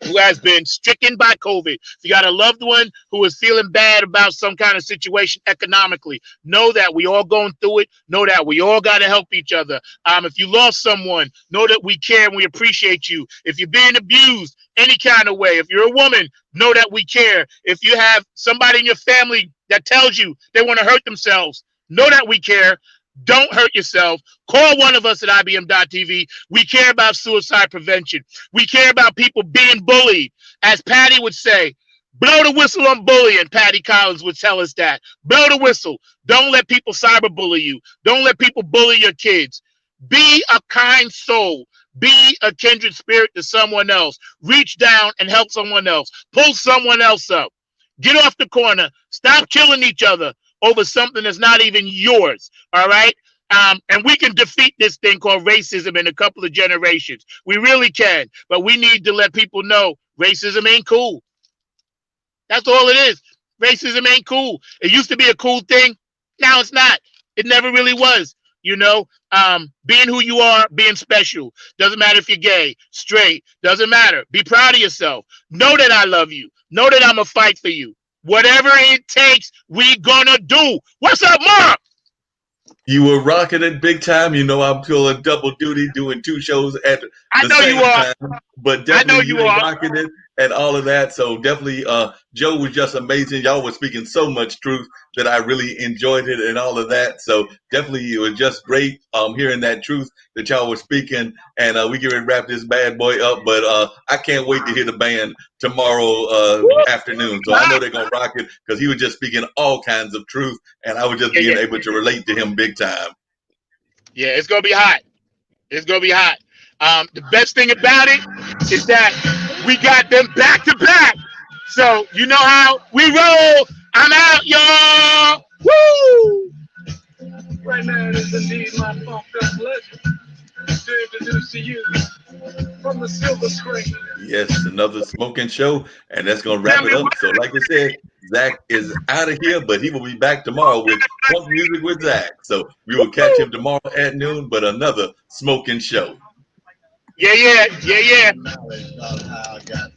who has been stricken by COVID, if you got a loved one who is feeling bad about some kind of situation economically, know that we all going through it. Know that we all got to help each other. If you lost someone, know that we care and we appreciate you. If you're being abused any kind of way, if you're a woman, know that we care. If you have somebody in your family that tells you they want to hurt themselves, know that we care. Don't hurt yourself. Call one of us at IBM.TV. We care about suicide prevention. We care about people being bullied. As Patty would say, blow the whistle on bullying. Patty Collins would tell us that. Blow the whistle. Don't let people cyberbully you. Don't let people bully your kids. Be a kind soul. Be a kindred spirit to someone else. Reach down and help someone else. Pull someone else up. Get off the corner. Stop killing each other over something that's not even yours, all right? And we can defeat this thing called racism in a couple of generations. We really can, but we need to let people know racism ain't cool. That's all it is. Racism ain't cool. It used to be a cool thing. Now it's not. It never really was, you know? Being who you are, being special. Doesn't matter if you're gay, straight, doesn't matter. Be proud of yourself. Know that I love you. Know that I'm going to fight for you. Whatever it takes, we gonna do. What's up, Mark? You were rocking it big time. You know, I'm feeling double duty doing 2 shows at the same time. But definitely you were rocking it and all of that. So definitely Joe was just amazing. Y'all were speaking so much truth that I really enjoyed it and all of that. So definitely it was just great hearing that truth that y'all were speaking. And we get ready to wrap this bad boy up. But I can't wait to hear the band tomorrow afternoon. So I know they're going to rock it because he was just speaking all kinds of truth. And I was just being able to relate to him big time. Yeah, it's going to be hot. It's going to be hot. The best thing about it is that we got them back to back. So you know how we roll. I'm out, y'all. Woo! Right now, it is indeed my funk pleasure to introduce to you from the silver screen. Yes, another smoking show, and that's going to wrap it up. So like I said, Zach is out of here, but he will be back tomorrow with Funk Music with Zach. So we will catch him tomorrow at noon, but another smoking show. Yeah. Knowledge about how I got